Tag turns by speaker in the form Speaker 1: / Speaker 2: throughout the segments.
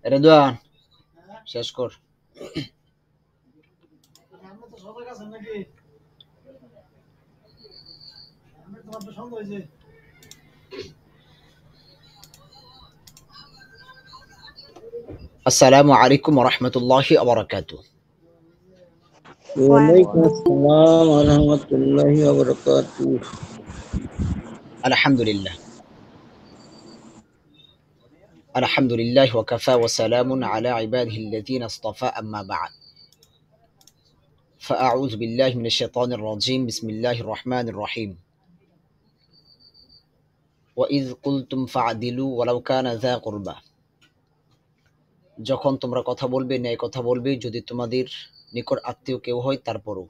Speaker 1: রেদওয়ান শেষ কর। আসসালামু আলাইকুম ওয়া রাহমাতুল্লাহি ওয়া বারাকাতুহু।
Speaker 2: ওয়ালাইকুম আসসালাম ওয়া রাহমাতুল্লাহি ওয়া বারাকাতুহু।
Speaker 1: আলহামদুলিল্লাহ। আলহামদুলিল্লাহ ওয়া কাফা ওয়া সালামুন আলা ইবাদিহিল্লাযীনা ইসতাফা আম্মা বা'দ। ফাআউযু বিল্লাহি মিনাশ শাইতানির রাজীম। বিসমিল্লাহির রহমানির রহিম। ওয়া ইয কুলতুম ফা'দিলু ওয়ালাউ কানা যা কুরবা। যখন তোমরা কথা বলবে, ন্যায় কথা বলবে, যদি তোমাদের নিকট আত্মীয় কেউ হয়, তারপরও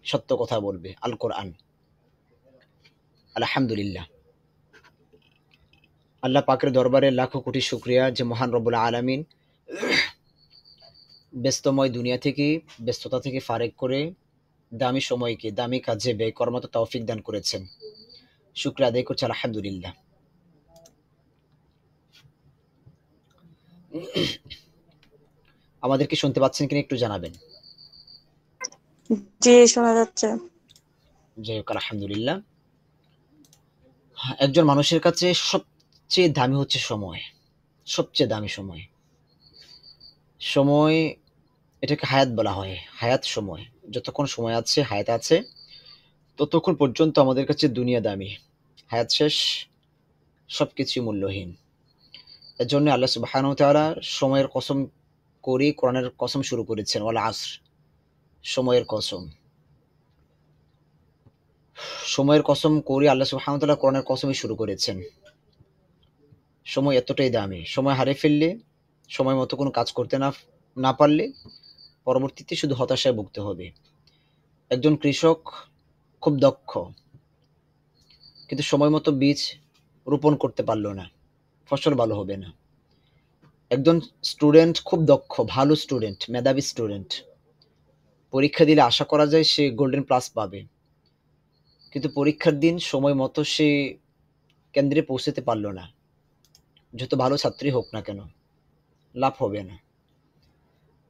Speaker 1: সত্য কথা বলবে। আল কোরআন। আলহামদুলিল্লাহ। আল্লাহ পাকের দরবারে লাখো কোটি শুকরিয়া যে মহান রব্বুল আলামিন ব্যস্ততা থেকে ফারেক করে দামি সময়কে দামি কাজে ব্যয় করার মতো তৌফিক দান করেছেন। শুকরিয়া আদায় করছি আলহামদুলিল্লাহ। আমাদেরকে শুনতে পাচ্ছেন কিনা একটু জানাবেন।
Speaker 3: জি, শোনা যাচ্ছে।
Speaker 1: যাই হোক, আলহামদুলিল্লাহ। একজন মানুষের কাছে সবচেয়ে দামি হচ্ছে সময়। সবচেয়ে দামি সময়। সময় এটাকে হায়াত বলা হয়। হায়াত সময়। যতক্ষণ সময় আছে, হায়াত আছে, ততক্ষণ পর্যন্ত আমাদের কাছে দুনিয়া দামি। হায়াত শেষ, সবকিছুই মূল্যহীন। এজন্য আল্লাহ সুবহানাহু ওয়া তাআলা সময়ের কসম করে কোরআনের কসম শুরু করেছেন, ওয়াল আসর, সময়ের কসম। সময়ের কসম করে আল্লাহ সুবহানাহু ওয়া তাআলা কোরআনের কসমই শুরু করেছেন। সময় এতটাই দামি। সময় হারিয়ে ফেললে, সময় মতো কোনো কাজ করতে না পারলে পরবর্তীতে শুধু হতাশায় ভুগতে হবে। একজন কৃষক খুব দক্ষ, কিন্তু সময় মতো বীজ রোপণ করতে পারল না, ফসল ভালো হবে না। একজন স্টুডেন্ট খুব দক্ষ, ভালো স্টুডেন্ট, মেধাবী স্টুডেন্ট, পরীক্ষা দিলে আশা করা যায় সে গোল্ডেন প্লাস পাবে, কিন্তু পরীক্ষার দিন সময় মতো সে কেন্দ্রে পৌঁছতে পারল না, যত ভালো ছাত্রী হোক না কেন, লাভ হবে না।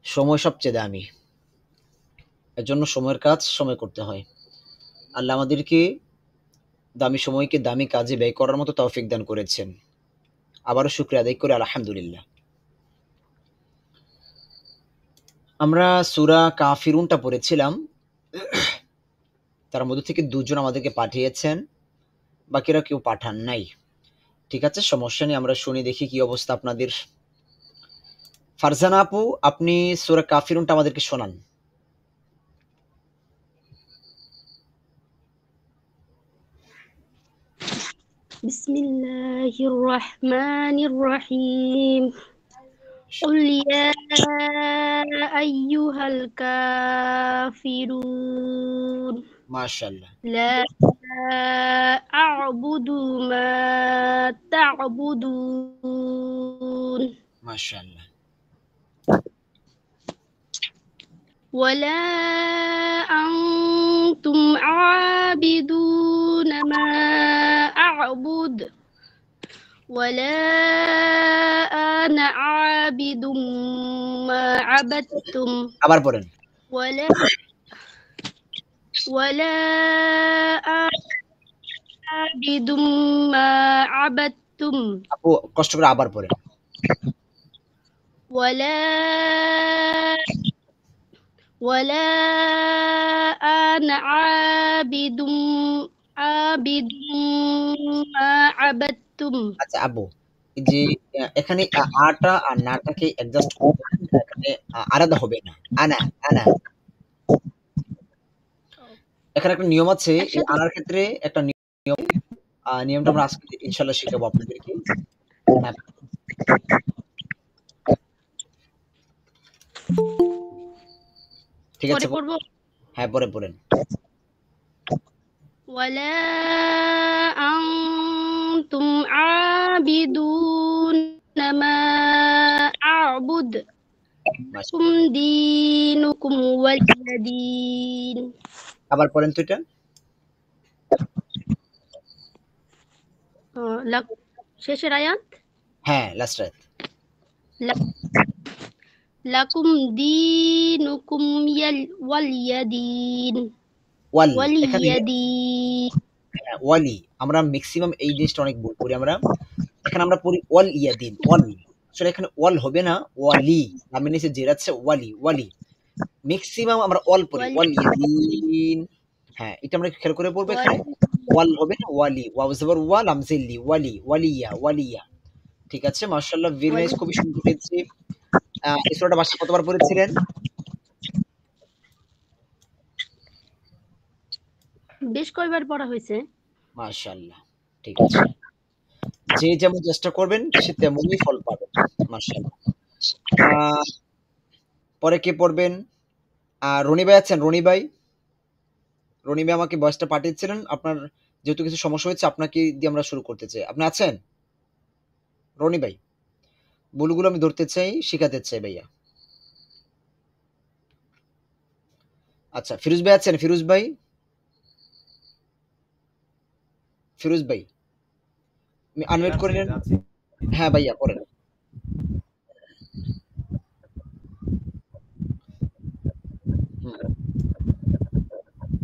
Speaker 1: সময় সবচেয়ে দামি। এজন্য সময়ের কাজ সময় করতে হয়। আল্লাহ আমাদেরকে দামি সময়কে দামি কাজে ব্যয় করার মতো তৌফিক দান করেছেন। আবারও শুকরিয়া আদায় করে আলহামদুলিল্লাহ। আমরা সূরা কাফিরুনটা পড়েছিলাম। তার মধ্যে থেকে দুজন আমাদেরকে পাঠিয়েছেন, বাকিরা কেউ পাঠান নাই। ঠিক আছে, সমস্যা নেই, আমরা শুনি দেখি কি অবস্থা আপনাদের। ফারজানা আপু, আপনি সূরা কাফিরুনটা আমাদেরকে শোনান।
Speaker 4: বিসমিল্লাহির রহমানির রহিম। قل يا أيها الكافرون
Speaker 1: মাশাআল্লাহ।
Speaker 4: لا أعبد ما تعبدون
Speaker 1: মাশাআল্লাহ।
Speaker 4: ولا أنتم عابدون ما أعبد ولا أنا عابد ما عبدتم
Speaker 1: আবার পড়েন।
Speaker 4: ولا أنا عابد ما عبدتم
Speaker 1: আপু কষ্ট করে আবার পড়েন।
Speaker 4: ولا أنا عابد ما عبدتم
Speaker 1: আচ্ছা আপু, এই যে এখানে আটা আর নাটাকে অ্যাডজাস্ট করবেন, এখানে আলাদা হবে না। আনা আনা, এখানে একটা নিয়ম আছে। এই
Speaker 4: একসাথে
Speaker 1: আনার ক্ষেত্রে একটা নিয়ম, নিয়মটা আমরা আজকে ইনশাআল্লাহ শিখাবো আপনাদেরকে। হ্যাঁ, ঠিক আছে।
Speaker 4: পরে পড়বো।
Speaker 1: হ্যাঁ, পরে পড়েন।
Speaker 4: ولا أنتم عابدون ما أعبد لكم دينكم ولي دين
Speaker 1: আবার পড়েন তো এটা।
Speaker 4: শেষের আয়াত
Speaker 1: হ্যাঁ লাস্ট রাত
Speaker 4: লাকুম দীনুকুম ওয়ালিয়াদিন
Speaker 1: ওয়াল এখানে
Speaker 4: ওয়ালিয়াদিন
Speaker 1: ওয়ালি আমরা ম্যাক্সিমাম এই জিনিসটা অনেক ভুল করি আমরা। এখানে আমরা পড়ি ওয়াল ইয়াদিন ওয়াল, আসলে এখানে ওয়াল হবে না, ওয়ালি নামে নিচে জের আছে, ওয়ালি ওয়ালি ম্যাক্সিমাম আমরা ওয়াল পড়ি, ওয়াল ইয়াদিন। হ্যাঁ এটা আমরা খেয়াল করে পড়বো, এখানে ওয়াল হবে না, ওয়ালি, ওয়াও জবর ওয়া লাম জিল্লি, ওয়ালি ওয়ালিয়া ওয়ালিয়া। ঠিক আছে মাশাআল্লাহ, ভেরি নাইস, খুবই সুন্দর হয়েছে। এই সূরাটা বাসায় কতবার পড়েছিলেন?
Speaker 4: বেশ কয়বার পড়া হয়েছে।
Speaker 1: মাশাআল্লাহ, ঠিক আছে, যে যেমন চেষ্টা করবেন সে তেমনই ফল পাবেন মাশাআল্লাহ। পরে কে পড়বেন? রনি ভাই আছেন? রনি ভাই আমাকে ভয়েসটা পাঠিয়েছিলেন, আপনার যেহেতু কিছু সমস্যা হয়েছে আপনাকে দিয়ে আমরা শুরু করতে চাই, আপনি আছেন রনি ভাই? ভুলগুলো আমি ধরতে চাই, শিখাতে চাই ভাইয়া। আচ্ছা ফিরোজ ভাই আছেন? ফিরোজ ভাই আনমিউট করে নেন। হ্যাঁ ভাইয়া করেন।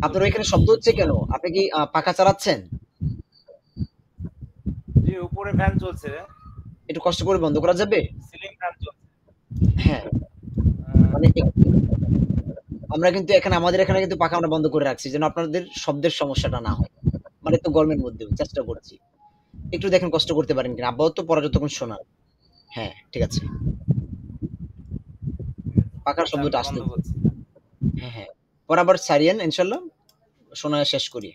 Speaker 1: আপনার ওইখানে শব্দ হচ্ছে কেন? আপনি কি পাখা চালাচ্ছেন?
Speaker 3: জি উপরে ফ্যান চলছে,
Speaker 1: একটু কষ্ট করে বন্ধ করা যাবে?
Speaker 3: সিলিং ফ্যান চলছে।
Speaker 1: হ্যাঁ মানে আমরা কিন্তু এখানে আমাদের এখানে কিন্তু পাখা আমরা বন্ধ করে রাখছি যেন আপনাদের শব্দের সমস্যাটা না হয়, মানে তো গরমের মধ্যেও চেষ্টা করছি, একটু দেখেন কষ্ট করতে পারেন কিনা। আব্বাও তো পড়া যতক্ষণ শোনা। হ্যাঁ ঠিক আছে, পাখার শব্দটা আসতে। হ্যাঁ হ্যাঁ পরে আবার সারিয়েন ইনশাল্লাহ, শোনা শেষ করি।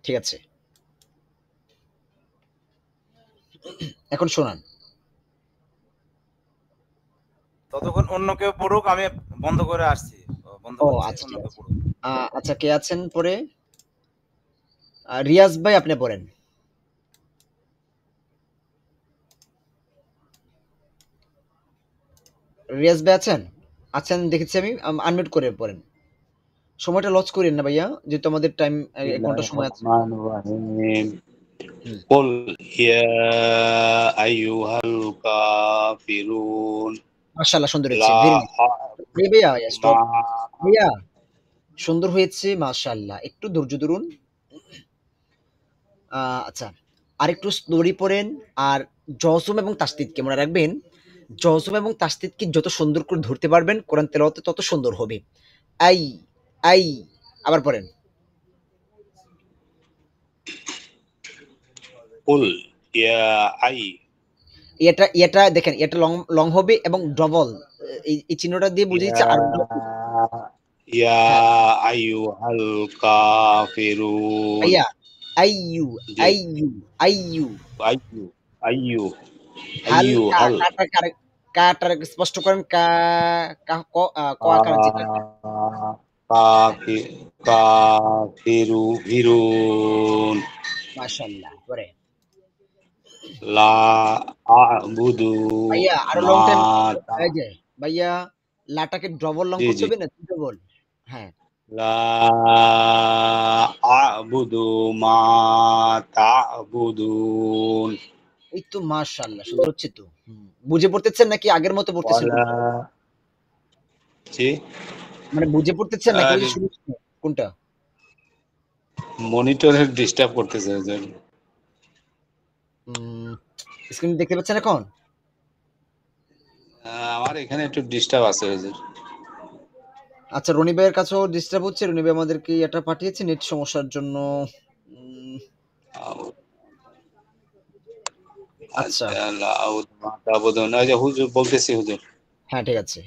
Speaker 1: ঠিক আছে এখন শোনান।
Speaker 3: ততক্ষণ অন্য কেউ পড়ুক, আমি বন্ধ করে আসছি। বন্ধ
Speaker 1: ও
Speaker 3: করছি,
Speaker 1: আচ্ছা
Speaker 3: অন্য
Speaker 1: ঠিক
Speaker 3: কেউ
Speaker 1: আছে।
Speaker 3: পড়ুক।
Speaker 1: আচ্ছা কে আছেন পরে? রিয়াজ ভাই আপনি পড়েন। রিয়াজ ভাই আছেন? আছেন দেখেছি আমি, আনমিউট করে পড়েন। সময়টা লস করেন না ভাইয়া, যেহেতু আমাদের টাইম 1 ঘন্টা সময় আছে। হুম।
Speaker 5: قل يا أيها الكافرون
Speaker 1: মাশাআল্লাহ সুন্দর হয়েছে,
Speaker 5: لا
Speaker 1: ভেরি নাইস। ভাইয়া স্টপ
Speaker 5: ما
Speaker 1: ভাইয়া, সুন্দর হয়েছে মাশাআল্লাহ, একটু ধৈর্য ধরুন। আচ্ছা আরেকটু স্লোলি পড়েন, আর জজম এবং তাসদিদকে মনে রাখবেন, জজম এবং তাসদিদকে যত সুন্দর করে ধরতে পারবেন কোরআন তেলাওয়াতে তত সুন্দর হবে। আই আই আবার পড়েন।
Speaker 5: قل يا أي
Speaker 1: এটা দেখেন, এটা লং লং হবে এবং ডবল, এই চিহ্নটা দিয়ে বুঝে দিচ্ছে আর
Speaker 5: يا
Speaker 1: হ্যাঁ
Speaker 5: أيها الكافرون
Speaker 1: ভাইয়া আইয়ু
Speaker 5: জি
Speaker 1: আইয়ু আইয়ু
Speaker 5: أيو أيو
Speaker 1: হাল
Speaker 5: أيو هل
Speaker 1: কাটার স্পষ্ট করেন, কা কা ক ক আকার যেটা।
Speaker 5: كافرون
Speaker 1: মাশাআল্লাহ পরে
Speaker 5: لا أعبد
Speaker 1: ভাইয়া আরো লং
Speaker 5: ما
Speaker 1: টাইম, এই যে ভাইয়া লাটাকে ডবল লং
Speaker 5: জি
Speaker 1: করতে
Speaker 5: জি
Speaker 1: হবে না, ডবল। হ্যাঁ
Speaker 5: لا أعبد ما تعبدون
Speaker 1: এই তো মাশাআল্লাহ সুন্দর হচ্ছে তো। বুঝে পড়তেছেন নাকি আগের মতো পড়তেছেন?
Speaker 5: ولا জি
Speaker 1: মানে বুঝে পড়তেছেন নাকি ওই যে শুরু কোনটা?
Speaker 5: মনিটরের ডিস্টার্ব করতেছে হুজুর।
Speaker 1: স্ক্রিন দেখতে পাচ্ছেন এখন?
Speaker 5: আমার এখানে একটু ডিস্টার্ব আছে হুজুর।
Speaker 1: আচ্ছা রনি ভাইয়ের কাছেও ডিস্টার্ব হচ্ছে, রনি ভাই আমাদেরকে এটা পাঠিয়েছে নেট সমস্যার জন্য। আচ্ছা
Speaker 5: আচ্ছা লা আউযু মা তা'বুদুন, ওই যে হুজুর বলতেছি হুজুর।
Speaker 1: হ্যাঁ ঠিক আছে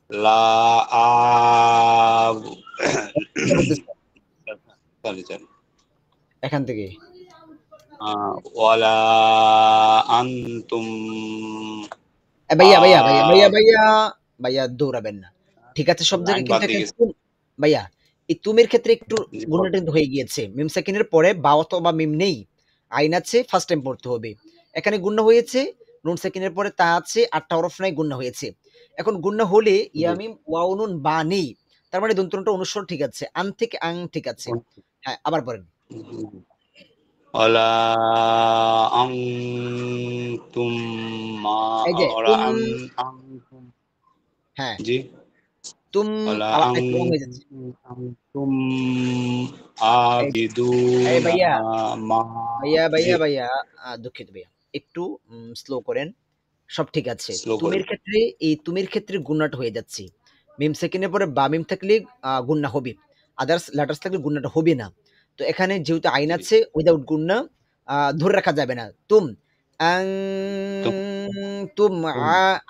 Speaker 5: লা আ
Speaker 1: বলতেছি
Speaker 5: চলে
Speaker 1: এখান থেকে।
Speaker 5: ওয়ালা আনতুম
Speaker 1: ভাইয়া ভাইয়া ভাইয়া ভাইয়া ভাইয়া ভাইয়া দৌড়াবেন না, ঠিক আছে সব জায়গায়
Speaker 5: লাইন
Speaker 1: কিন্তু
Speaker 5: বাদ দিয়ে
Speaker 1: এখানে ভাইয়া এই তুমের ক্ষেত্রে একটু
Speaker 5: গেছে।
Speaker 1: গুণাটা কিন্তু হয়ে গিয়েছে, মিম সাকিনের পরে বা অথবা মিম নেই, আইন আছে, ফার্স্ট টাইম পড়তে হবে। এখানে গুণা হয়েছে, নুন সাকিনের পরে তা আছে, 8টা হরফ নাই, গুণা হয়েছে। এখন গুণা হলে ইয়ামিম ওয়াও নুন বা নেই, তার মানে দন্তনটা অনুস্বর ঠিক আছে, আন থেকে আং ঠিক আছে। হ্যাঁ আবার পড়েন।
Speaker 5: ওয়ালা আনতুম মা
Speaker 1: এই যে
Speaker 5: ওয়ালা
Speaker 1: তুম,
Speaker 5: আনতুম
Speaker 1: হ্যাঁ
Speaker 5: জি
Speaker 1: তুম
Speaker 5: ওয়ালা
Speaker 1: আবার একটু রং হয়ে যাচ্ছে।
Speaker 5: আনতুম
Speaker 1: এই যে, এই
Speaker 5: আবিদুনা
Speaker 1: ভাইয়া
Speaker 5: মা জি
Speaker 1: ভাইয়া দুঃখিত ভাইয়া, একটু স্লো করেন। সব ঠিক আছে।
Speaker 5: স্লো করে
Speaker 1: তুমির ক্ষেত্রে, এই তুমির ক্ষেত্রে গুণনাটা হয়ে যাচ্ছে। মিম সেকেন্ডের পরে বা মিম থাকলে গুণনা হবে। আদার্স লেটার্স থাকলে গুণনাটা হবে না। তো এখানে যেহেতু আইন
Speaker 5: জি
Speaker 1: আছে উইদাউট গুণনা ধরে রাখা যাবে না। তুম আং
Speaker 5: তুম
Speaker 1: তুম
Speaker 5: তুম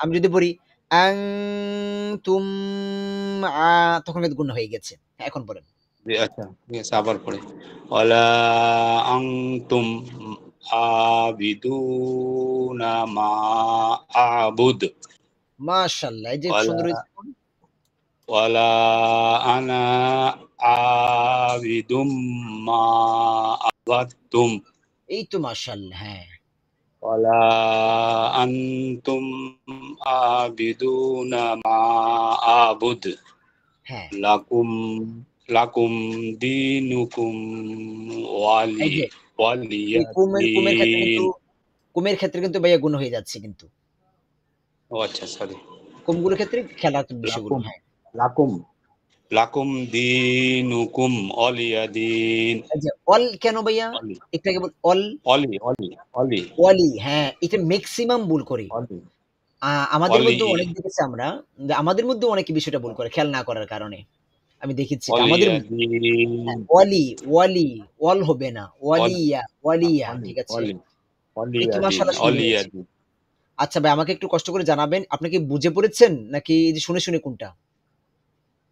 Speaker 1: আমি যদি বলি আং তুম তখন কিন্তু গুণনা হয়ে গেছে। হ্যাঁ, এখন বলেন।
Speaker 5: জি আচ্ছা ঠিক আছে আবার পরে ওয়ালা আনতুম আবিদুনা মা আবুদ
Speaker 1: মাশাআল্লাহ, এই যে
Speaker 5: ওয়ালা
Speaker 1: সুন্দর হয়েছে।
Speaker 5: ওয়ালা আনা আবিদুম মা আবাদতুম
Speaker 1: এই তো মাশাআল্লাহ, হ্যাঁ।
Speaker 5: ওয়ালা আনতুম আবিদুনা মা আবুদ
Speaker 1: হ্যাঁ,
Speaker 5: লাকুম লাকুম দিনুকুম
Speaker 1: এই
Speaker 5: ওয়ালি
Speaker 1: যে এই
Speaker 5: ওয়ালিয়া
Speaker 1: কুমের ক্ষেত্রে কিন্তু,
Speaker 5: দিন
Speaker 1: ভাইয়া গুণ হয়ে যাচ্ছে কিন্তু।
Speaker 5: ও আচ্ছা সরি
Speaker 1: কুমগুলোর ক্ষেত্রে খেয়াল রাখতে হবে বিষয়গুলো।
Speaker 5: লাকুম
Speaker 1: হ্যাঁ,
Speaker 5: লাকুম লাকুম দিনুকুম অলিয়া দিন
Speaker 1: এই যে অল কেন ভাইয়া?
Speaker 5: অলি
Speaker 1: একটু আগে অল,
Speaker 5: অলি অলি অলি
Speaker 1: ওয়ালি, হ্যাঁ, এটা মেক্সিমাম ভুল করে।
Speaker 5: অলি
Speaker 1: আমাদের
Speaker 5: অলি
Speaker 1: মধ্যে অনেক দেখেছি আমরা যে আমাদের মধ্যে অনেকে বিষয়টা ভুল করে খেয়াল না করার কারণে। আমি দেখেছি এটা আমাদের
Speaker 5: অলিয়া
Speaker 1: মধ্যে।
Speaker 5: দিন
Speaker 1: হ্যাঁ, ওয়ালি, ওয়ালি, ওয়াল হবে না।
Speaker 5: অলি
Speaker 1: ওয়ালিয়া, ওয়ালিয়া,
Speaker 5: অলি
Speaker 1: ঠিক আছে?
Speaker 5: অলি
Speaker 1: এই তো
Speaker 5: অলিয়া দিন
Speaker 1: মাশাআল্লাহ সুন্দর
Speaker 5: অলিয়া
Speaker 1: হয়েছে।
Speaker 5: দিন
Speaker 1: আচ্ছা ভাই, আমাকে একটু কষ্ট করে জানাবেন আপনি কি বুঝে পড়েছেন নাকি এই যে শুনে কোনটা?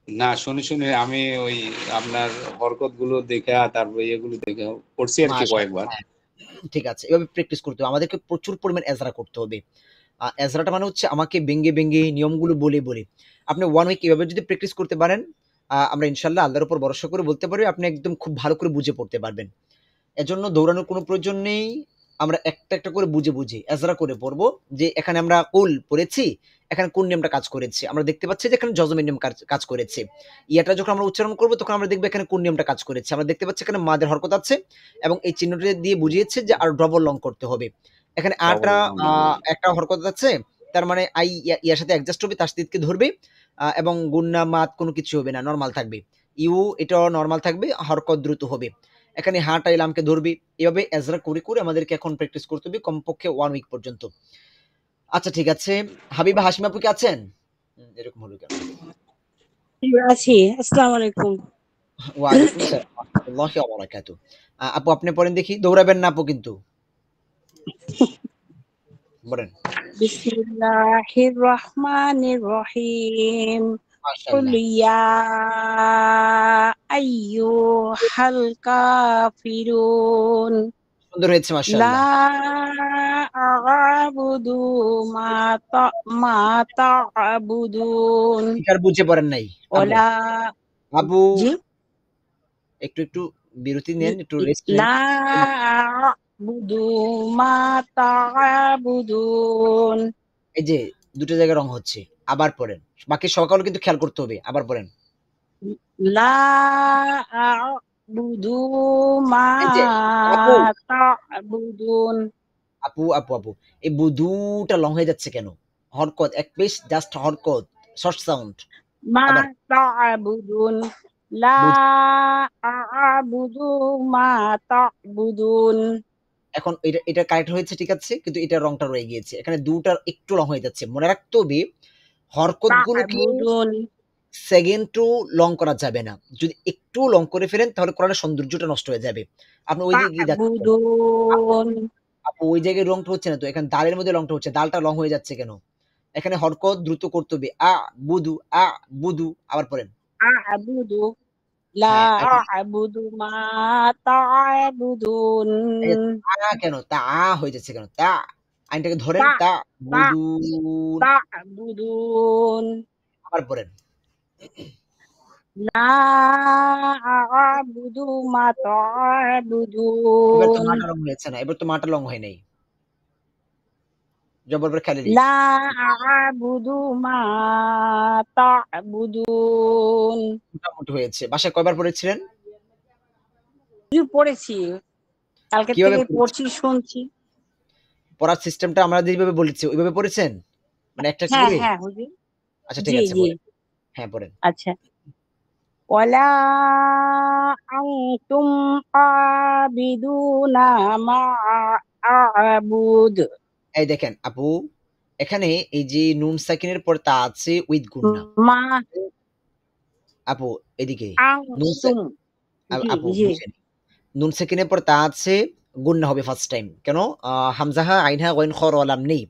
Speaker 5: না শুনে শুনে আমি ওই আপনার হরকত গুলো দেখে তারপর এগুলো দেখে পড়ছি আর কি
Speaker 1: মাশাআল্লাহ,
Speaker 5: কয়েকবার
Speaker 1: হ্যাঁ। ঠিক আছে। এভাবে প্র্যাকটিস করতে হবে। আমাদেরকে প্রচুর পরিমাণ এজরা করতে হবে। এজরাটা মানে হচ্ছে আমাকে ভেঙে নিয়মগুলো বলে। আপনি 1 উইক এভাবে যদি প্র্যাকটিস করতে পারেন, আমরা ইনশাআল্লাহ আল্লাহর উপর ভরসা করে বলতে পারি আপনি একদম খুব ভালো করে বুঝে পড়তে পারবেন। এজন্য দৌড়ানোর কোনো প্রয়োজন নেই। আমরা একটা করে বুঝে এজরা করে পড়বো যে এখানে আমরা কুল পড়েছি, এখানে কোন নিয়মটা কাজ করেছে। আমরা দেখতে পাচ্ছি যে এখানে জজমের নিয়ম কাজ করেছে। ইয়াটা যখন আমরা উচ্চারণ করব তখন আমরা দেখব এখানে কোন নিয়মটা কাজ করেছে। আমরা দেখতে পাচ্ছি এখানে মাদের হরকত আছে এবং এই চিহ্নটা দিয়ে বুঝিয়েছে যে আর ডবল লং করতে হবে। এখানে
Speaker 5: ডবল
Speaker 1: একটা হরকত আছে, তার মানে আই ইয়ার সাথে অ্যাডজাস্ট হবে, তাসদিদকে ধরবে এবং গুন্না মাদ কোনো কিছু হবে না, নরমাল থাকবে। ইউ এটাও নরমাল থাকবে, হরকত দ্রুত হবে। এখানে হাঁটা ইলামকে ধরবি। এভাবে এজরা করে আমাদেরকে এখন প্র্যাকটিস করতে হবে কমপক্ষে 1 উইক পর্যন্ত। আচ্ছা ঠিক আছে। হাবিবা হাশিম আপু কি আছেন? এরকম হলো কেন?
Speaker 6: আছি। আসসালামু আলাইকুম।
Speaker 1: ওয়ালাইকুম আসসালাম ওয়া রাহমাতুল্লাহি ওয়া বারাকাতুহু। আপু আপনি পড়েন দেখি। দৌড়াবেন না আপু কিন্তু। বলেন।
Speaker 6: বিসমিল্লাহির রহমানির রহিম। কুল
Speaker 1: মাশাআল্লাহ।
Speaker 6: ইয়া আইয়ুহাল কাফিরুন
Speaker 1: সুন্দর হয়েছে
Speaker 6: লা
Speaker 1: মাশাআল্লাহ।
Speaker 6: আ'বুদু মা তা'বুদুন
Speaker 1: ঠিক আর বুঝে পড়েন নাই। আপু,
Speaker 6: ওয়ালা
Speaker 1: আপু
Speaker 6: জি
Speaker 1: একটু বিরতি নেন, একটু রেস্ট নেন।
Speaker 6: লা আ'বুদু মা তা'বুদুন
Speaker 1: এই যে ২ টা জায়গায় রং হচ্ছে। আবার পড়েন। বাকি সকল কিন্তু খেয়াল করতে হবে। আবার পড়েন।
Speaker 6: লা আ'বুদু মা
Speaker 1: এই যে আপু,
Speaker 6: তা'বুদুন
Speaker 1: আপু এই বুধুটা লং হয়ে যাচ্ছে কেন? হরকত এক পেশ, জাস্ট হরকত, শর্ট সাউন্ড।
Speaker 6: মা
Speaker 1: আবার
Speaker 6: তা'বুদুন লা
Speaker 1: বুধ।
Speaker 6: আ'বুদু মা তা'বুদুন
Speaker 1: এখন এটা কারেক্ট হয়েছে, ঠিক আছে। কিন্তু এটার রংটা রয়ে গিয়েছে। এখানে ২ টার একটু লং হয়ে যাচ্ছে। মনে রাখতে হবে হরকতগুলোকে
Speaker 6: তা'বুদুন
Speaker 1: সেকেন্ডও লং করা যাবে না। যদি একটু লং করে ফেলেন তাহলে কোরআনের সৌন্দর্যটা নষ্ট হয়ে যাবে। আপনি ওই দিকে যাচ্ছেন কেন? আপু,
Speaker 6: তা'বুদুন
Speaker 1: আপু ওই জায়গায় রংটা হচ্ছে না তো। এখানে দালের মধ্যে রংটা হচ্ছে। দালটা লং হয়ে যাচ্ছে কেন? এখানে হরকত দ্রুত করতে হবে। বুদু, বুদু। আবার পড়েন।
Speaker 6: আ'বুদু লা
Speaker 1: হ্যাঁ, এখন
Speaker 6: আ'বুদু মা তা'বুদুন
Speaker 1: এই যে কেন? হয়ে যাচ্ছে কেন? আইনটাকে ধরেন।
Speaker 6: তা তা
Speaker 1: বুদুন।
Speaker 6: তা'বুদুন
Speaker 1: আবার পড়েন।
Speaker 6: লা আ'বুদু মা
Speaker 1: এবার তো
Speaker 6: তা'বুদুন
Speaker 1: মাটা রং হয়েছে না। এবার তো মাটা রং হয় নাই। জবর পরে খালি লিফ।
Speaker 6: লা আ'বুদু মা তা'বুদুন
Speaker 1: মোটামুটি হয়েছে। বাসায় কয়বার পড়েছিলেন?
Speaker 6: পড়েছি কালকে
Speaker 1: কিভাবে
Speaker 6: থেকে
Speaker 1: পড়েছেন?
Speaker 6: পড়ছি শুনছি।
Speaker 1: পড়ার সিস্টেমটা আমরা যেভাবে বলেছি ওইভাবে পড়েছেন? মানে একটা একটা
Speaker 6: হ্যাঁ
Speaker 1: করে?
Speaker 6: হ্যাঁ হুজুর।
Speaker 1: আচ্ছা ঠিক
Speaker 6: জি
Speaker 1: আছে
Speaker 6: জি।
Speaker 1: পড়েন। হ্যাঁ পড়েন।
Speaker 6: আচ্ছা। ওয়ালা আনতুম আবিদুনা মা আবুদ।
Speaker 1: এই দেখেন আপু, এখানে এই যে নুন সাকিনের পর তা আছে উইথ গুন্না।
Speaker 6: মা
Speaker 1: আপু এদিকে নুন সা
Speaker 6: আনতুম। জি
Speaker 1: আপু
Speaker 6: জি।
Speaker 1: বুঝেন। নুন সাকিনের পর তা আছে গুন্না হবে ফার্স্ট টাইম। কেন? হামজাহা, আইনহা, গইন, খ, র, লাম নেই।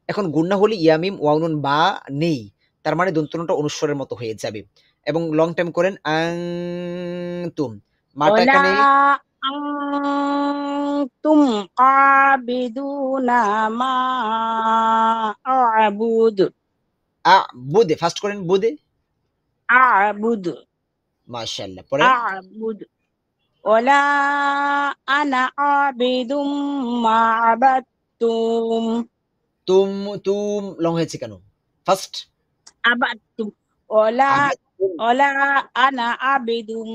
Speaker 1: এখন গুন্না হলে ইয়া মিম ওয়াও নুন বা নেই। তার মানে দন্তনটা অনুস্বরের মতো হয়ে যাবে। এবং লং টাইম করেন আনতুম। মাটা
Speaker 6: ওয়ালা
Speaker 1: এখানে
Speaker 6: আনতুম আবিদুনা মা আবুদ।
Speaker 1: বুদে ফার্স্ট করেন বুদে।
Speaker 6: আবুদ
Speaker 1: মাশাআল্লাহ পড়েন।
Speaker 6: আবুদ। ওয়ালা আনা আবিদুম মা আবাদতুম।
Speaker 1: তুম তুম লং হয়েছে কেন? ফার্স্ট
Speaker 6: আবাদতুম। ওয়ালা
Speaker 1: আবাদতুম।
Speaker 6: ওয়ালা আনা আবিদুম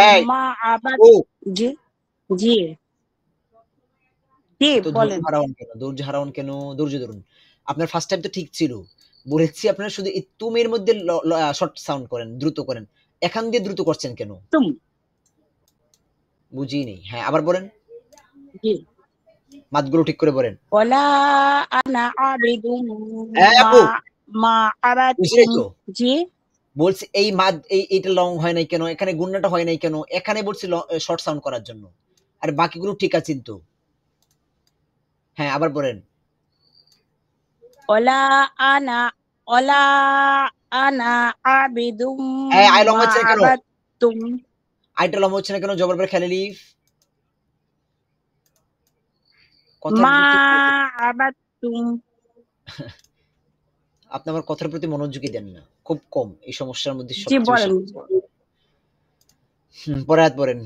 Speaker 1: এই
Speaker 6: মা আবাদ।
Speaker 1: ও
Speaker 6: জি জি জি
Speaker 1: এত ধৈর্য
Speaker 6: বলেন।
Speaker 1: হারান কেন? ধৈর্য হারান কেন? ধৈর্য ধরুন। আপনার ফার্স্ট টাইম তো ঠিক ছিল। বলেছি আপনারা শুধু এই তুমের মধ্যে শর্ট সাউন্ড করেন, দ্রুত করেন। এখান দিয়ে দ্রুত করছেন কেন?
Speaker 6: তুম।
Speaker 1: বুঝিই নেই। হ্যাঁ, আবার বলেন।
Speaker 6: জি।
Speaker 1: মাতগুলো ঠিক করে বলেন।
Speaker 6: ওয়ালা আনা আবিদুম
Speaker 1: হ্যাঁ
Speaker 6: মা
Speaker 1: আপু,
Speaker 6: মা
Speaker 1: বুঝলেই
Speaker 6: আবাদতুম।
Speaker 1: তো।
Speaker 6: জি
Speaker 1: বলছি এই মাদ এইটা লং হয় নাই কেন? এখানে গুন্নাটা হয় নাই কেন? এখানে বলছি শর্ট সাউন্ড করার জন্য। আর বাকিগুলো ঠিক আছেন তো। হ্যাঁ, আবার বলেন।
Speaker 6: ওয়ালা আনা ওয়ালা আনা আবিদুম
Speaker 1: হ্যাঁ, আই লং
Speaker 6: মা
Speaker 1: হচ্ছে না কেন?
Speaker 6: আবাদতুম
Speaker 1: আইটা লং হচ্ছে না কেন? জবর পরে খেলে লিফ। কথার
Speaker 6: মা
Speaker 1: প্রতি
Speaker 6: আবাদতুম।
Speaker 1: আপনি আমার কথার প্রতি মনোযোগই দেন না। খুব কম। এই সমস্যার মধ্যে
Speaker 6: জি
Speaker 1: সবচেয়ে বেশি।
Speaker 6: বলেন।
Speaker 1: পরের আয়াত পড়েন।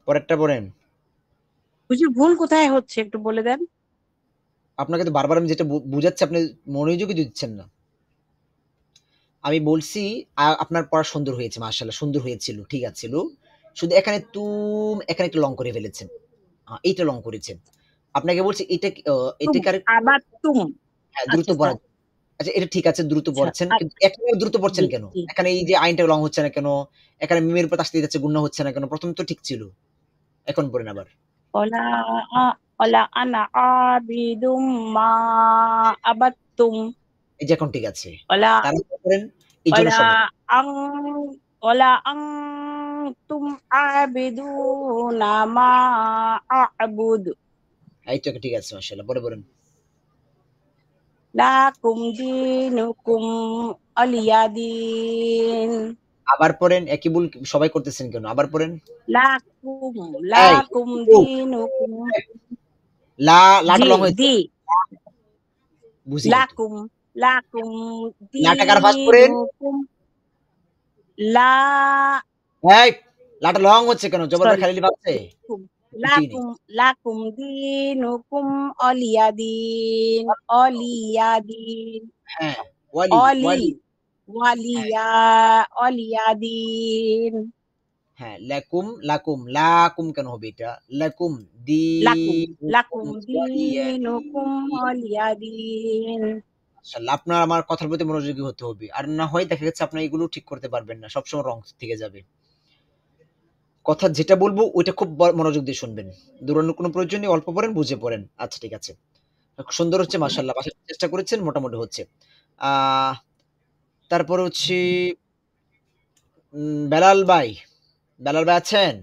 Speaker 1: পরেরটা পড়েন।
Speaker 6: হুজুর ভুল কোথায় হচ্ছে একটু বলে দেন।
Speaker 1: আপনাকে তো বারবার আমি যেটা বুঝাচ্ছি আপনি মনোযোগই দিচ্ছেন না। আমি বলছি আপনার পড়া সুন্দর হয়েছে মাশাআল্লাহ সুন্দর হয়েছিল। ঠিক আছিল। শুধু এখানে এখানে একটু লং করে ফেলেছেন। এইটা লং করেছেন। আপনাকে বলছি এটা
Speaker 6: তুম
Speaker 1: এটাকে
Speaker 6: আবাদতুম।
Speaker 1: হ্যাঁ, দ্রুত
Speaker 6: আচ্ছা আচ্ছা
Speaker 1: পড়া। আচ্ছা এটা ঠিক আছে দ্রুত
Speaker 6: আচ্ছা
Speaker 1: পড়ছেন। কিন্তু
Speaker 6: আচ্ছা।
Speaker 1: একেবারে দ্রুত পড়ছেন
Speaker 6: জি
Speaker 1: কেন?
Speaker 6: জি।
Speaker 1: এখানে এই যে আইনটা লং হচ্ছে না কেন? এখানে মিমের উপর আসতে যাচ্ছে গুণা হচ্ছে না কেন? প্রথম তো ঠিক ছিল। এখন পড়েন আবার।
Speaker 6: ওয়ালা ওয়ালা আনা আবিদুম মা আবাদতুম।
Speaker 1: এই যে এখন ঠিক আছে।
Speaker 6: ওয়ালা
Speaker 1: তারপর করেন এই জন্য
Speaker 6: ওয়ালা
Speaker 1: সময়।
Speaker 6: আং ওয়ালা আনতুম আবিদুনা মা আবুদ।
Speaker 1: এই তো ঠিক আছে মাশাআল্লাহ। পরে বলেন।
Speaker 6: লাকুম দীনুকুম আলিয়াদিন।
Speaker 1: আবার পড়েন। একই ভুল সবাই করতেছেন কেন? আবার পড়েন।
Speaker 6: লাকুম
Speaker 1: এই
Speaker 6: লাকুম
Speaker 1: ও
Speaker 6: দীনুকুম।
Speaker 1: লাটা
Speaker 6: জি
Speaker 1: লং হয়েছে।
Speaker 6: দি
Speaker 1: বুঝি নাই তো।
Speaker 6: লাকুম লাকুম
Speaker 1: লাটা কার ফার্স্ট পড়েন।
Speaker 6: দীনুকুম। লা
Speaker 1: এই লাটা লং হচ্ছে কেন? জবর পরে
Speaker 6: সরি
Speaker 1: খালি লিফ আছে? বুঝি নাই।
Speaker 6: লাকুম লাকুম দীনুকুম অলিয়াদিন অলিয়াদিন
Speaker 1: হ্যাঁ, ওয়ালি
Speaker 6: অলি
Speaker 1: ওয়ালি। হ্যাঁ,
Speaker 6: ওয়ালিয়া অলিয়াদিন।
Speaker 1: হ্যাঁ, লাকুম লাকুম লাকুম কেন হবে এটা? লাকুম
Speaker 6: লাকুম
Speaker 1: দীনুকুম
Speaker 6: লাকুম দীনুকুম
Speaker 1: ওয়ালিয়াদিন।
Speaker 6: অলিয়াদিন।
Speaker 1: মাশাআল্লাহ আপনার আমার কথার প্রতি মনোযোগী হতে হবে। আর না হয় দেখা যাচ্ছে আপনি এগুলো ঠিক করতে পারবেন না। সবসময় রং থেকে যাবে। কথা যেটা বলবো ওইটা খুব মনোযোগ দিয়ে শুনবেন। দৌড়ানোর কোনো প্রয়োজন নেই। অল্প পড়েন, বুঝে পড়েন। আচ্ছা ঠিক আছে। সুন্দর হচ্ছে মাশাআল্লাহ। বাসায় চেষ্টা করেছেন মোটামুটি হচ্ছে। আ তারপরে হচ্ছে বেলাল ভাই। বেলাল ভাই আছেন?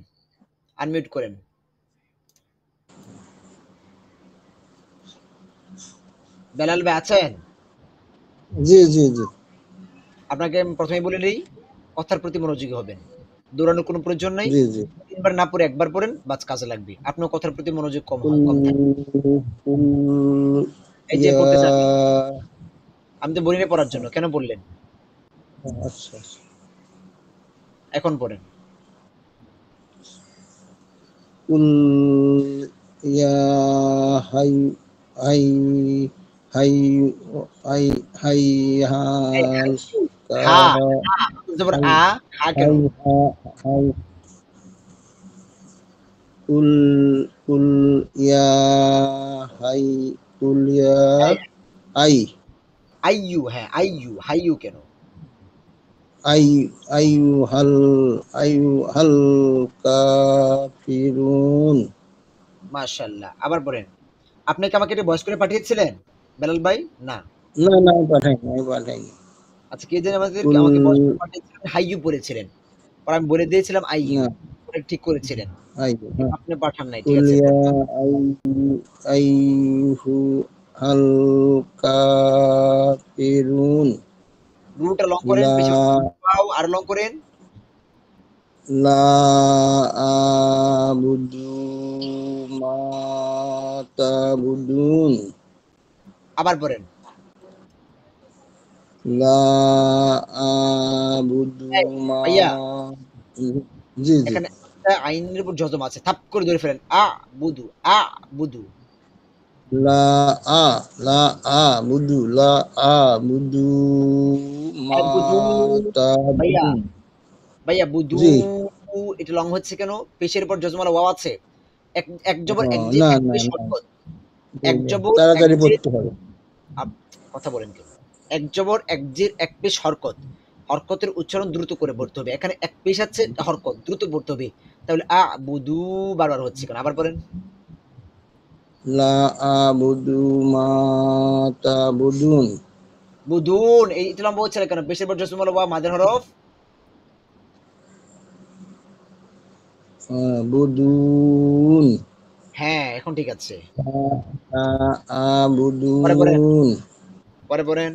Speaker 1: আনমিউট করেন। বেলাল ভাই আছেন?
Speaker 2: জি জি জি
Speaker 1: আপনাকে আমি ১ম এই বলে নেই, কথার প্রতি মনোযোগী হবেন। দৌড়ানোর কোনো প্রয়োজন নাই।
Speaker 2: জি জি
Speaker 1: ৩ বার না পড়ে ১ বার পড়েন, বাস কাজে লাগবে। আপনার কথার প্রতি মনোযোগ কম
Speaker 2: কুল
Speaker 1: কম থাকে।
Speaker 2: কুল
Speaker 1: এই যে
Speaker 2: ইয়া
Speaker 1: পড়তেছে আমি তো বলি নাই পড়ার জন্য। কেন বললেন?
Speaker 2: আচ্ছা আচ্ছা।
Speaker 1: এখন পড়েন।
Speaker 2: কুল ইয়া হাই হাই হাই হাই
Speaker 1: এই
Speaker 2: হাইয়াল
Speaker 1: হা,
Speaker 2: কা
Speaker 1: জবর
Speaker 2: হাই
Speaker 1: হা কেন?
Speaker 2: হাই হা হাই কুল কুল ইয়া হাই কুল ইয়া আই
Speaker 1: আইয়ু, হ্যাঁ আইয়ু, হাইয়ু কেন?
Speaker 2: আই আইয়ু হাল কাফিরুন।
Speaker 1: মাশাআল্লাহ। আবার বলেন। আপনি কি আমাকে এটা ভয়েস করে পাঠিয়েছিলেন বেলাল ভাই? না।
Speaker 2: না না পাঠাইনি।
Speaker 1: আচ্ছা, কে যেন
Speaker 2: কুল
Speaker 1: আমাকে ভয়েস করে পাঠিয়েছিলেন, হাইয়ু পড়েছিলেন। পরে আমি বলে দিয়েছিলাম আইয়ু।
Speaker 2: না
Speaker 1: পরে ঠিক করেছিলেন।
Speaker 2: আইয়ু হ্যাঁ
Speaker 1: আপনি পাঠান নাই। ঠিক
Speaker 2: কুল
Speaker 1: আছে।
Speaker 2: ইয়া আইয়ুহু হাল কাফিরুন।
Speaker 1: রুটা লং করেন,
Speaker 2: লা
Speaker 1: বেশি পাও আর লং করেন।
Speaker 2: লা আবুদু মা তাবুদুন।
Speaker 1: আবার পড়েন।
Speaker 2: লা আবুদু
Speaker 1: এই,
Speaker 2: মা
Speaker 1: ভাইয়া
Speaker 2: জি জি
Speaker 1: এখানে একটা আইনের উপর জজম আছে। থাপ করে ধরে ফেলেন। বুদু, বুদু।
Speaker 2: লা লা লা আবুদু মা
Speaker 1: বুদু। ভাইয়া,
Speaker 2: তাবুদুন।
Speaker 1: ভাইয়া বুদু
Speaker 2: জি
Speaker 1: এটা লং হচ্ছে কেন? পেশের উপর জজমালা ওয়াও আছে। এক এক জবর এক জের
Speaker 2: না
Speaker 1: এক
Speaker 2: না
Speaker 1: পেশ
Speaker 2: না
Speaker 1: হরকত। এক জবর এক
Speaker 2: তাড়াতাড়ি
Speaker 1: জের
Speaker 2: পড়তে হবে।
Speaker 1: কথা বলেন কেন? এক জবর এক জের এক পেশ হরকত। হরকতের উচ্চারণ দ্রুত করে পড়তে হবে। এখানে এক পেশ আছে, হরকত দ্রুত পড়তে হবে। তাহলে বুদু বারবার হচ্ছে কেন? আবার বলেন।
Speaker 2: লা আবুদু মা তাবুদুন।
Speaker 1: বুদুন এই এটা লম্বা হচ্ছে না কেন? পেশের উপর জজমালা ওয়াও মাদের হরফ।
Speaker 2: বুদুন
Speaker 1: হ্যাঁ, এখন ঠিক আছে। পরে বলেন।
Speaker 2: আবুদুন
Speaker 1: পরে বলেন।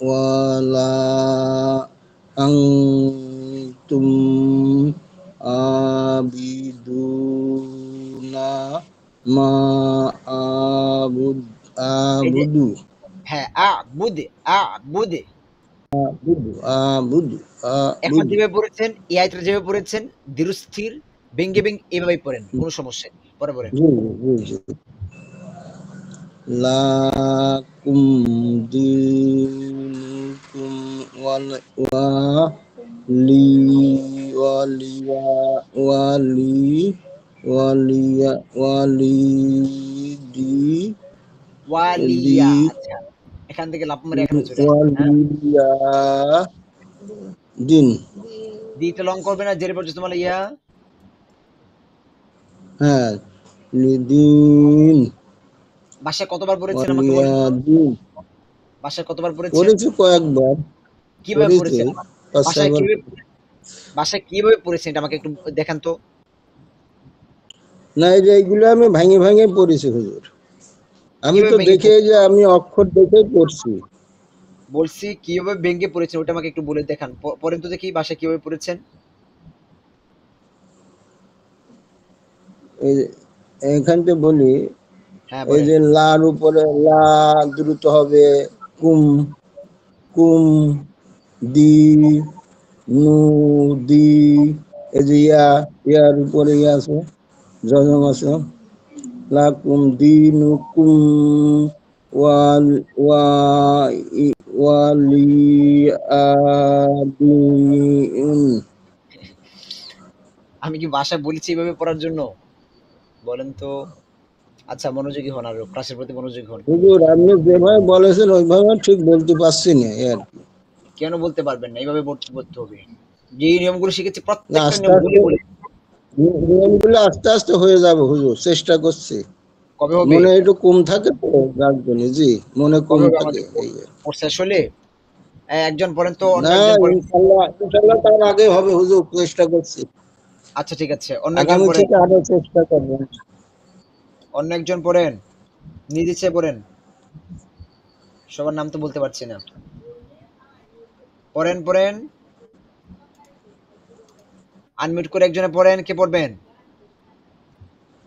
Speaker 2: ওয়ালা আনতুম আবিদুনা মা
Speaker 1: এই যে
Speaker 2: আবুদু
Speaker 1: হ্যাঁ, বুদে, বুদে।
Speaker 2: আবুদু
Speaker 1: এখন
Speaker 2: আবুদু।
Speaker 1: যেভাবে পড়েছেন, এই আয়াতটা যেভাবে পড়েছেন, ধীরস্থির, ভেঙ্গে এভাবেই পড়েন। কোনো সমস্যা নেই। পরে বলেন।
Speaker 2: জি জি জি লাকুম দিনুকুম ওয়ালি ওয়ালিয়া ওয়ালি ওয়ালিয়া ওয়ালিদি
Speaker 1: ওয়ালিয়া।
Speaker 2: দি
Speaker 1: আচ্ছা। এখান থেকে লাফ মেরে এখানে চলে আসেন। হ্যাঁ?
Speaker 2: ওয়ালিয়া দিন।
Speaker 1: দিটা লং করবে না, জের পর্যন্ত মানে ইয়া।
Speaker 2: হ্যাঁ লিদিন
Speaker 1: বাসায় কতবার পড়েছেন আমাকে
Speaker 2: ওয়ালিয়া
Speaker 1: বলেন তো?
Speaker 2: দিন
Speaker 1: বাসায় কতবার পড়েছেন?
Speaker 2: পড়েছি কয়েকবার
Speaker 1: কিভাবে
Speaker 2: পড়েছি
Speaker 1: পড়েছেন?
Speaker 2: ৫-৬ বার।
Speaker 1: বাসায় কিভাবে পড়েছেন এটা আমাকে একটু দেখান তো।
Speaker 2: না এই যে এইগুলো আমি ভাঙে পড়েছি হুজুর। আমি
Speaker 1: কিভাবে
Speaker 2: তো
Speaker 1: ভেঙে
Speaker 2: দেখে যে আমি অক্ষর দেখেই পড়ছি।
Speaker 1: বলছি কিভাবে ভেঙে পড়েছেন ওটা আমাকে একটু বলে দেখান। পড়েন তো দেখি বাসায় কিভাবে পড়েছেন।
Speaker 2: এই এখানতে বলি
Speaker 1: হ্যাঁ
Speaker 2: এই
Speaker 1: বলেন।
Speaker 2: যে লার উপরে লা দ্রুত হবে কুম কুম দি নু দি এই যে ইয়ার উপরে ইয়া আছে জজম আছে লাকুম দিনুকুম ওয়াল ওয়া ওয়ালিয়াদিন।
Speaker 1: আমি কি বাসায় বলেছি এভাবে পড়ার জন্য? বলেন তো। আচ্ছা, মনোযোগী হন, আর ক্লাসের প্রতি মনোযোগী হন।
Speaker 2: হুজুর আপনি যেভাবে বলেছেন ওইভাবে ঠিক বলতে পারছি না আর কি।
Speaker 1: কেন বলতে পারবেন না? এইভাবে পড়তে হবে। যে নিয়মগুলো শিখেছি
Speaker 2: না
Speaker 1: প্রত্যেকটা
Speaker 2: আস্তে
Speaker 1: নিয়ম বলে
Speaker 2: আস্তে
Speaker 1: বলে।
Speaker 2: নিয়মগুলো আস্তে আস্তে হয়ে যাবে হুজুর, চেষ্টা করছি।
Speaker 1: কবে হবে?
Speaker 2: মনে একটু কম থাকে তো যার জন্য। জি মনে কম
Speaker 1: কবে হবে
Speaker 2: থাকে
Speaker 1: আমাদের
Speaker 2: এই
Speaker 1: কোর্স শেষ হলে? একজন পড়েন তো, অন্য
Speaker 2: না
Speaker 1: একজন পড়েন।
Speaker 2: ইনশাল্লাহ তার আগে হবে হুজুর, চেষ্টা করছি।
Speaker 1: আচ্ছা ঠিক আছে, অন্য একজন
Speaker 2: আগামী
Speaker 1: পড়েন।
Speaker 2: থেকে আরো চেষ্টা করবেন।
Speaker 1: অন্য একজন পড়েন। নিজে চেয়ে পড়েন। সবার নাম তো বলতে পারছি না। পড়েন। আনমিউট করে একজনে পড়েন। কে পড়বেন?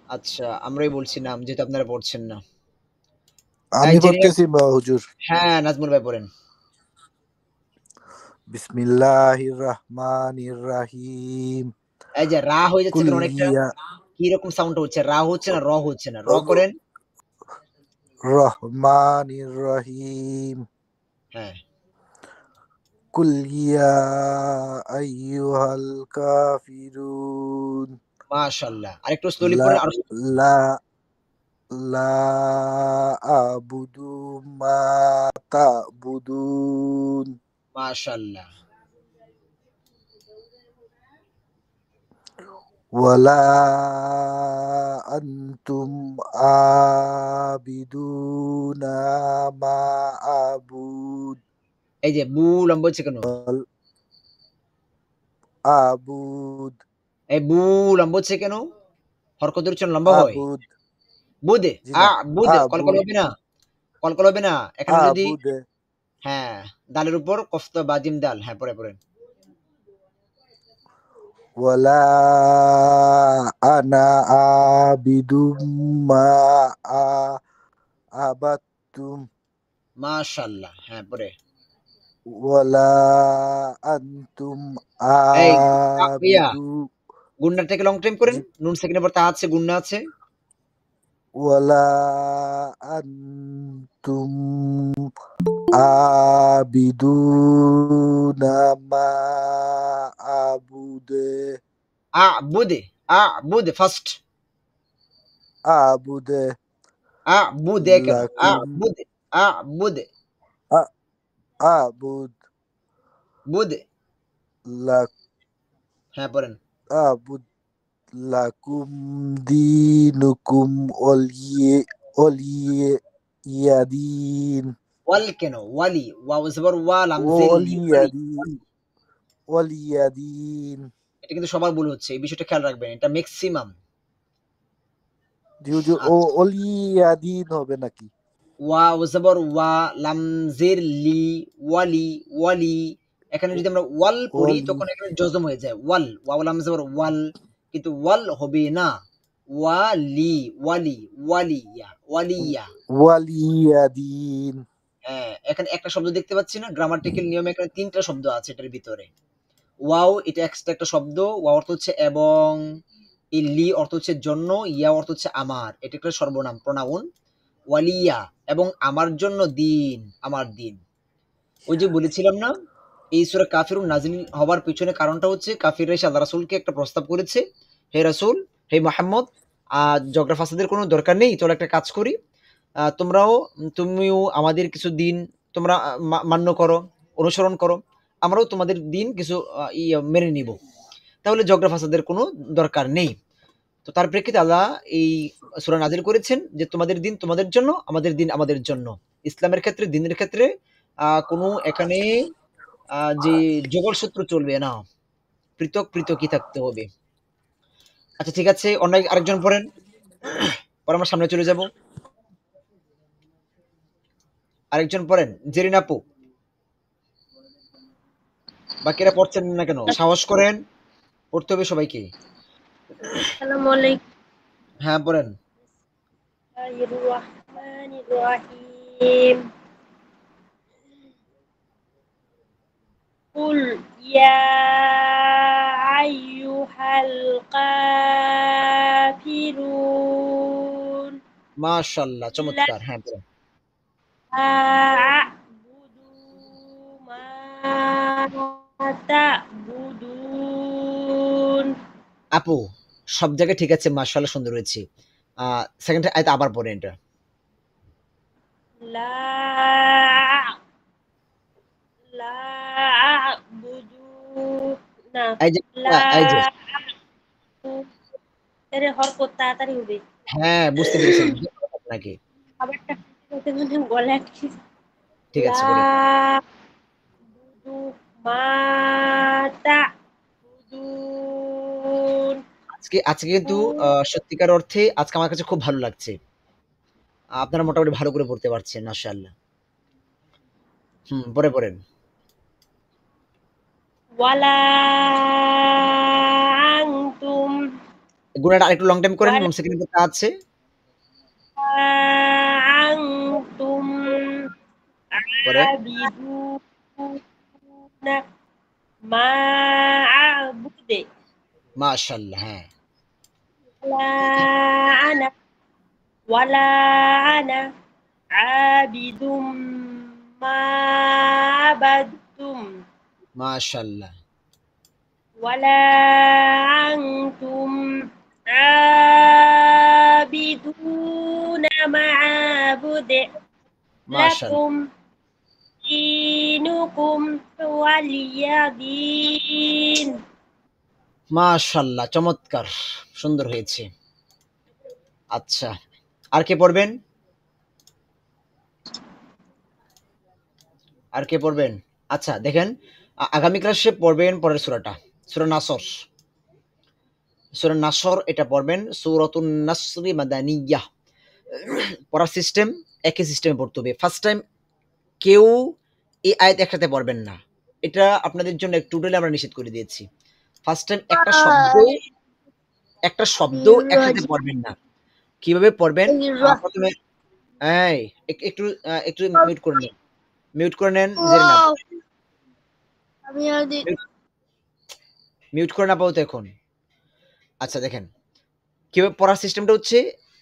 Speaker 1: আচ্ছা, আমরাই বলছি নাম, যেহেতু আপনারা পড়ছেন না।
Speaker 7: আমি
Speaker 1: জেনে
Speaker 7: পড়তেছি হুজুর।
Speaker 1: হ্যাঁ, নাজমুল ভাই পড়েন।
Speaker 7: বিসমিল্লাহির রহমানির রহিম।
Speaker 1: এই যে রা হয়ে যাচ্ছে
Speaker 7: কুল
Speaker 1: কেন অনেকটা?
Speaker 7: ইয়া
Speaker 1: কি রকম সাউন্ড হচ্ছে? রা হচ্ছে না, র হচ্ছে না। র করেন।
Speaker 7: রহমানির রহিম।
Speaker 1: হ্যাঁ।
Speaker 7: কুল ইয়া আইয়ুহাল কাফিরুন
Speaker 1: মাশাআল্লাহ। আরেকটু স্লোলি পড়েন, আরো
Speaker 7: লা লা আবুদু মা তা'বুদুন
Speaker 1: মাশাআল্লাহ।
Speaker 7: ওয়ালা আনতুম আবিদুনা মা আবুদ
Speaker 1: এই যে বু লম্বা হচ্ছে কেন?
Speaker 7: আবুদ
Speaker 1: এই বু লম্বা হচ্ছে কেন? হরকতের উচ্চারণ লম্বা হয়।
Speaker 7: আবুদ
Speaker 1: বুদে,
Speaker 7: জি না
Speaker 1: বুদ, কলকল
Speaker 7: আবুদ
Speaker 1: হবে না, কলকল হবে না। এখানে যদি
Speaker 7: আবুদে
Speaker 1: হ্যাঁ, দালের উপর কফতা বা জিম দাল, হ্যাঁ পড়েন।
Speaker 7: ওয়ালা আনা আবিদুম মা আবাদতুম
Speaker 1: মাশাআল্লাহ, হ্যাঁ পড়ে।
Speaker 7: ওয়ালা আনতুম
Speaker 1: এই ভাইয়া,
Speaker 7: আবিদু
Speaker 1: গুন্নাটাকে লং টাইম করেন।
Speaker 7: জি
Speaker 1: নুন সেকেন্ডের পর তা আছে, গুন্না আছে।
Speaker 7: ওয়ালা আনতুম আবিদুনা মা আবুদে
Speaker 1: বুদে, বুদে ফার্স্ট।
Speaker 7: আবুদে
Speaker 1: বুদে কেন?
Speaker 7: লাকুম
Speaker 1: বুদে, বুদে,
Speaker 7: আ- আবুদ
Speaker 1: বুদে,
Speaker 7: লাক
Speaker 1: হ্যাঁ পড়েন।
Speaker 7: আবুদ লাকুম দিনুকুম অলিয়ে ইয়াদিন
Speaker 1: ওয়াল কেন? ওয়ালি, ওয়াও জবর ওয়া, লাম জের লি, ওয়ালি,
Speaker 7: ওলিয়াদিন
Speaker 1: ওয়ালি।
Speaker 7: ওলিয়াদিন
Speaker 1: এটা কিন্তু সবার ভুল হচ্ছে, এই বিষয়টা খেয়াল রাখবেন, এটা ম্যাক্সিমাম। আচ্ছা,
Speaker 7: ওলিয়াদিন হবে নাকি
Speaker 1: ওয়াও জবর ওয়া, লাম জের লি, ওয়ালি, ওয়ালি। এখানে যদি আমরা ওয়াল পড়ি
Speaker 7: ওলি
Speaker 1: তখন এখানে জজম হয়ে যায়, ওয়াল, ওয়াও লাম জবর ওয়াল, কিন্তু ওয়াল হবে না। ওয়ালি, ওয়ালি, ওয়ালিয়া, ওয়ালিয়া।
Speaker 7: ওয়ালিয়াদিন
Speaker 1: হ্যাঁ, এখানে একটা শব্দ দেখতে পাচ্ছি না, গ্রামাটিক্যাল নিয়মে এখানে ৩টা শব্দ আছে এটার ভিতরে। ওয়াও এটা এক্সট্রা একটা শব্দ, ওয়া অর্থ হচ্ছে এবং, এই লি অর্থ হচ্ছে জন্য, ইয়া অর্থ হচ্ছে আমার, এটা একটা সর্বনাম, প্রোনাউন। ওয়ালিয়া এবং আমার জন্য দিন, আমার দিন। ওই যে বলেছিলাম না, এই সূরা কাফিরুন নাজিল হবার পিছনে কারণটা হচ্ছে কাফিররা এসে আল্লাহ রাসূলকে একটা প্রস্তাব করেছে, হে রাসূল, হে মুহাম্মদ, ঝগড়া ফাসাদের কোনো দরকার নেই, চলো একটা কাজ করি। তুমিও আমাদের কিছু দিন তোমরা মান্য করো, অনুসরণ করো, আমরাও তোমাদের দিন কিছু মেনে নিব, তাহলে ঝগড়া ফাসাদের কোনো দরকার নেই। তো তার প্রেক্ষিতে আল্লাহ এই সূরা নাজিল করেছেন যে তোমাদের দিন তোমাদের জন্য, আমাদের দিন আমাদের জন্য। ইসলামের ক্ষেত্রে, দিনের ক্ষেত্রে কোনো এখানে যে যোগসূত্র চলবে না, পৃথক পৃথকই থাকতে হবে। আচ্ছা ঠিক আছে, অন্য আরেকজন পড়েন, পরে আমরা সামনে চলে যাব। আরেকজন পড়েন, জেরিন আপু। বাকিরা পড়ছেন না কেন? সাহস করেন, পড়তে হবে সবাইকে।
Speaker 4: আসসালামু আলাইকুম।
Speaker 1: হ্যাঁ পড়েন।
Speaker 4: বিসমিল্লাহির রহমানির রহিম। কুল ইয়া আইয়ুহাল কাফিরুন
Speaker 1: মাশাআল্লাহ,
Speaker 4: লা
Speaker 1: চমৎকার, হ্যাঁ পড়েন।
Speaker 4: আ'বুদু মা তা'বুদুন
Speaker 1: আপু সব জায়গায় ঠিক আছে, মাশাআল্লাহ, সুন্দর হয়েছে। সেকেন্ড আয়াত আবার পড়েন এটা।
Speaker 4: লা লা আ'বুদু না
Speaker 1: এই যে
Speaker 4: লা
Speaker 1: এই যে
Speaker 4: এর হরকত তাড়াতাড়ি হবে।
Speaker 1: হ্যাঁ, বুঝতে পেরেছেন, ধন্যবাদ আপনাকে।
Speaker 4: খাবারটা খেতে খেতে গলায় আটকে
Speaker 1: ঠিক আছে,
Speaker 4: লা
Speaker 1: বলেন।
Speaker 4: বুদু মা তা'বুদুন
Speaker 1: আজকে আজকে কিন্তু সত্যিকার অর্থে আজকে আমার কাছে খুব ভালো লাগছে। আপনারা মোটামুটি ভালো করে পড়তে পারছেন, মাশাআল্লাহ। পড়েন।
Speaker 4: ওয়ালা আনতুম
Speaker 1: গুনাটা আরেকটু লং টাইম করেন,
Speaker 4: ওয়ালা
Speaker 1: নুন সেকেন্ডের মধ্যে আছে।
Speaker 4: আনতুম
Speaker 1: পরে
Speaker 4: আবিদুনা মা আ'বুদে
Speaker 1: মাশাআল্লাহ, হ্যাঁ।
Speaker 4: ওয়ালা আনা ওয়ালা আনা আবিদুম মা আবাদতুম
Speaker 1: মাশাআল্লাহ।
Speaker 4: ওয়ালা আনতুম আবিদুনা মা আবুদু
Speaker 1: মাশাআল্লাহ।
Speaker 4: লাকুম দীনুকুম ওয়ালিয়া দীন।
Speaker 1: মাশাআল্লাহ, চমৎকার, সুন্দর হয়েছে। আচ্ছা, আর কে পড়বেন? আর কে পড়বেন? আচ্ছা দেখেন, আগামী ক্লাসে পড়বেন পরের সূরাটা, সূরা নাসর। সূরা নাসর এটা পড়বেন, সূরাতুন নাসরি মাদানিয়াহ। পড়ার সিস্টেম একই সিস্টেমে পড়তে হবে। ফার্স্ট টাইম কেউ এই আয়াত একসাথে পড়বেন না। এটা আপনাদের জন্য টোটালি আমরা নিষেধ করে দিয়েছি। ফার্স্ট টাইম একটা শব্দ একসাথে পড়বেন না। কিভাবে পড়বেন? প্রথমে এই একটু একটু মিউট করে নেন। মিউট করে নেন জেরিন আপু। মিউট করে না পাও তো এখন। আচ্ছা দেখেন, কিভাবে পড়ার সিস্টেমটা হচ্ছে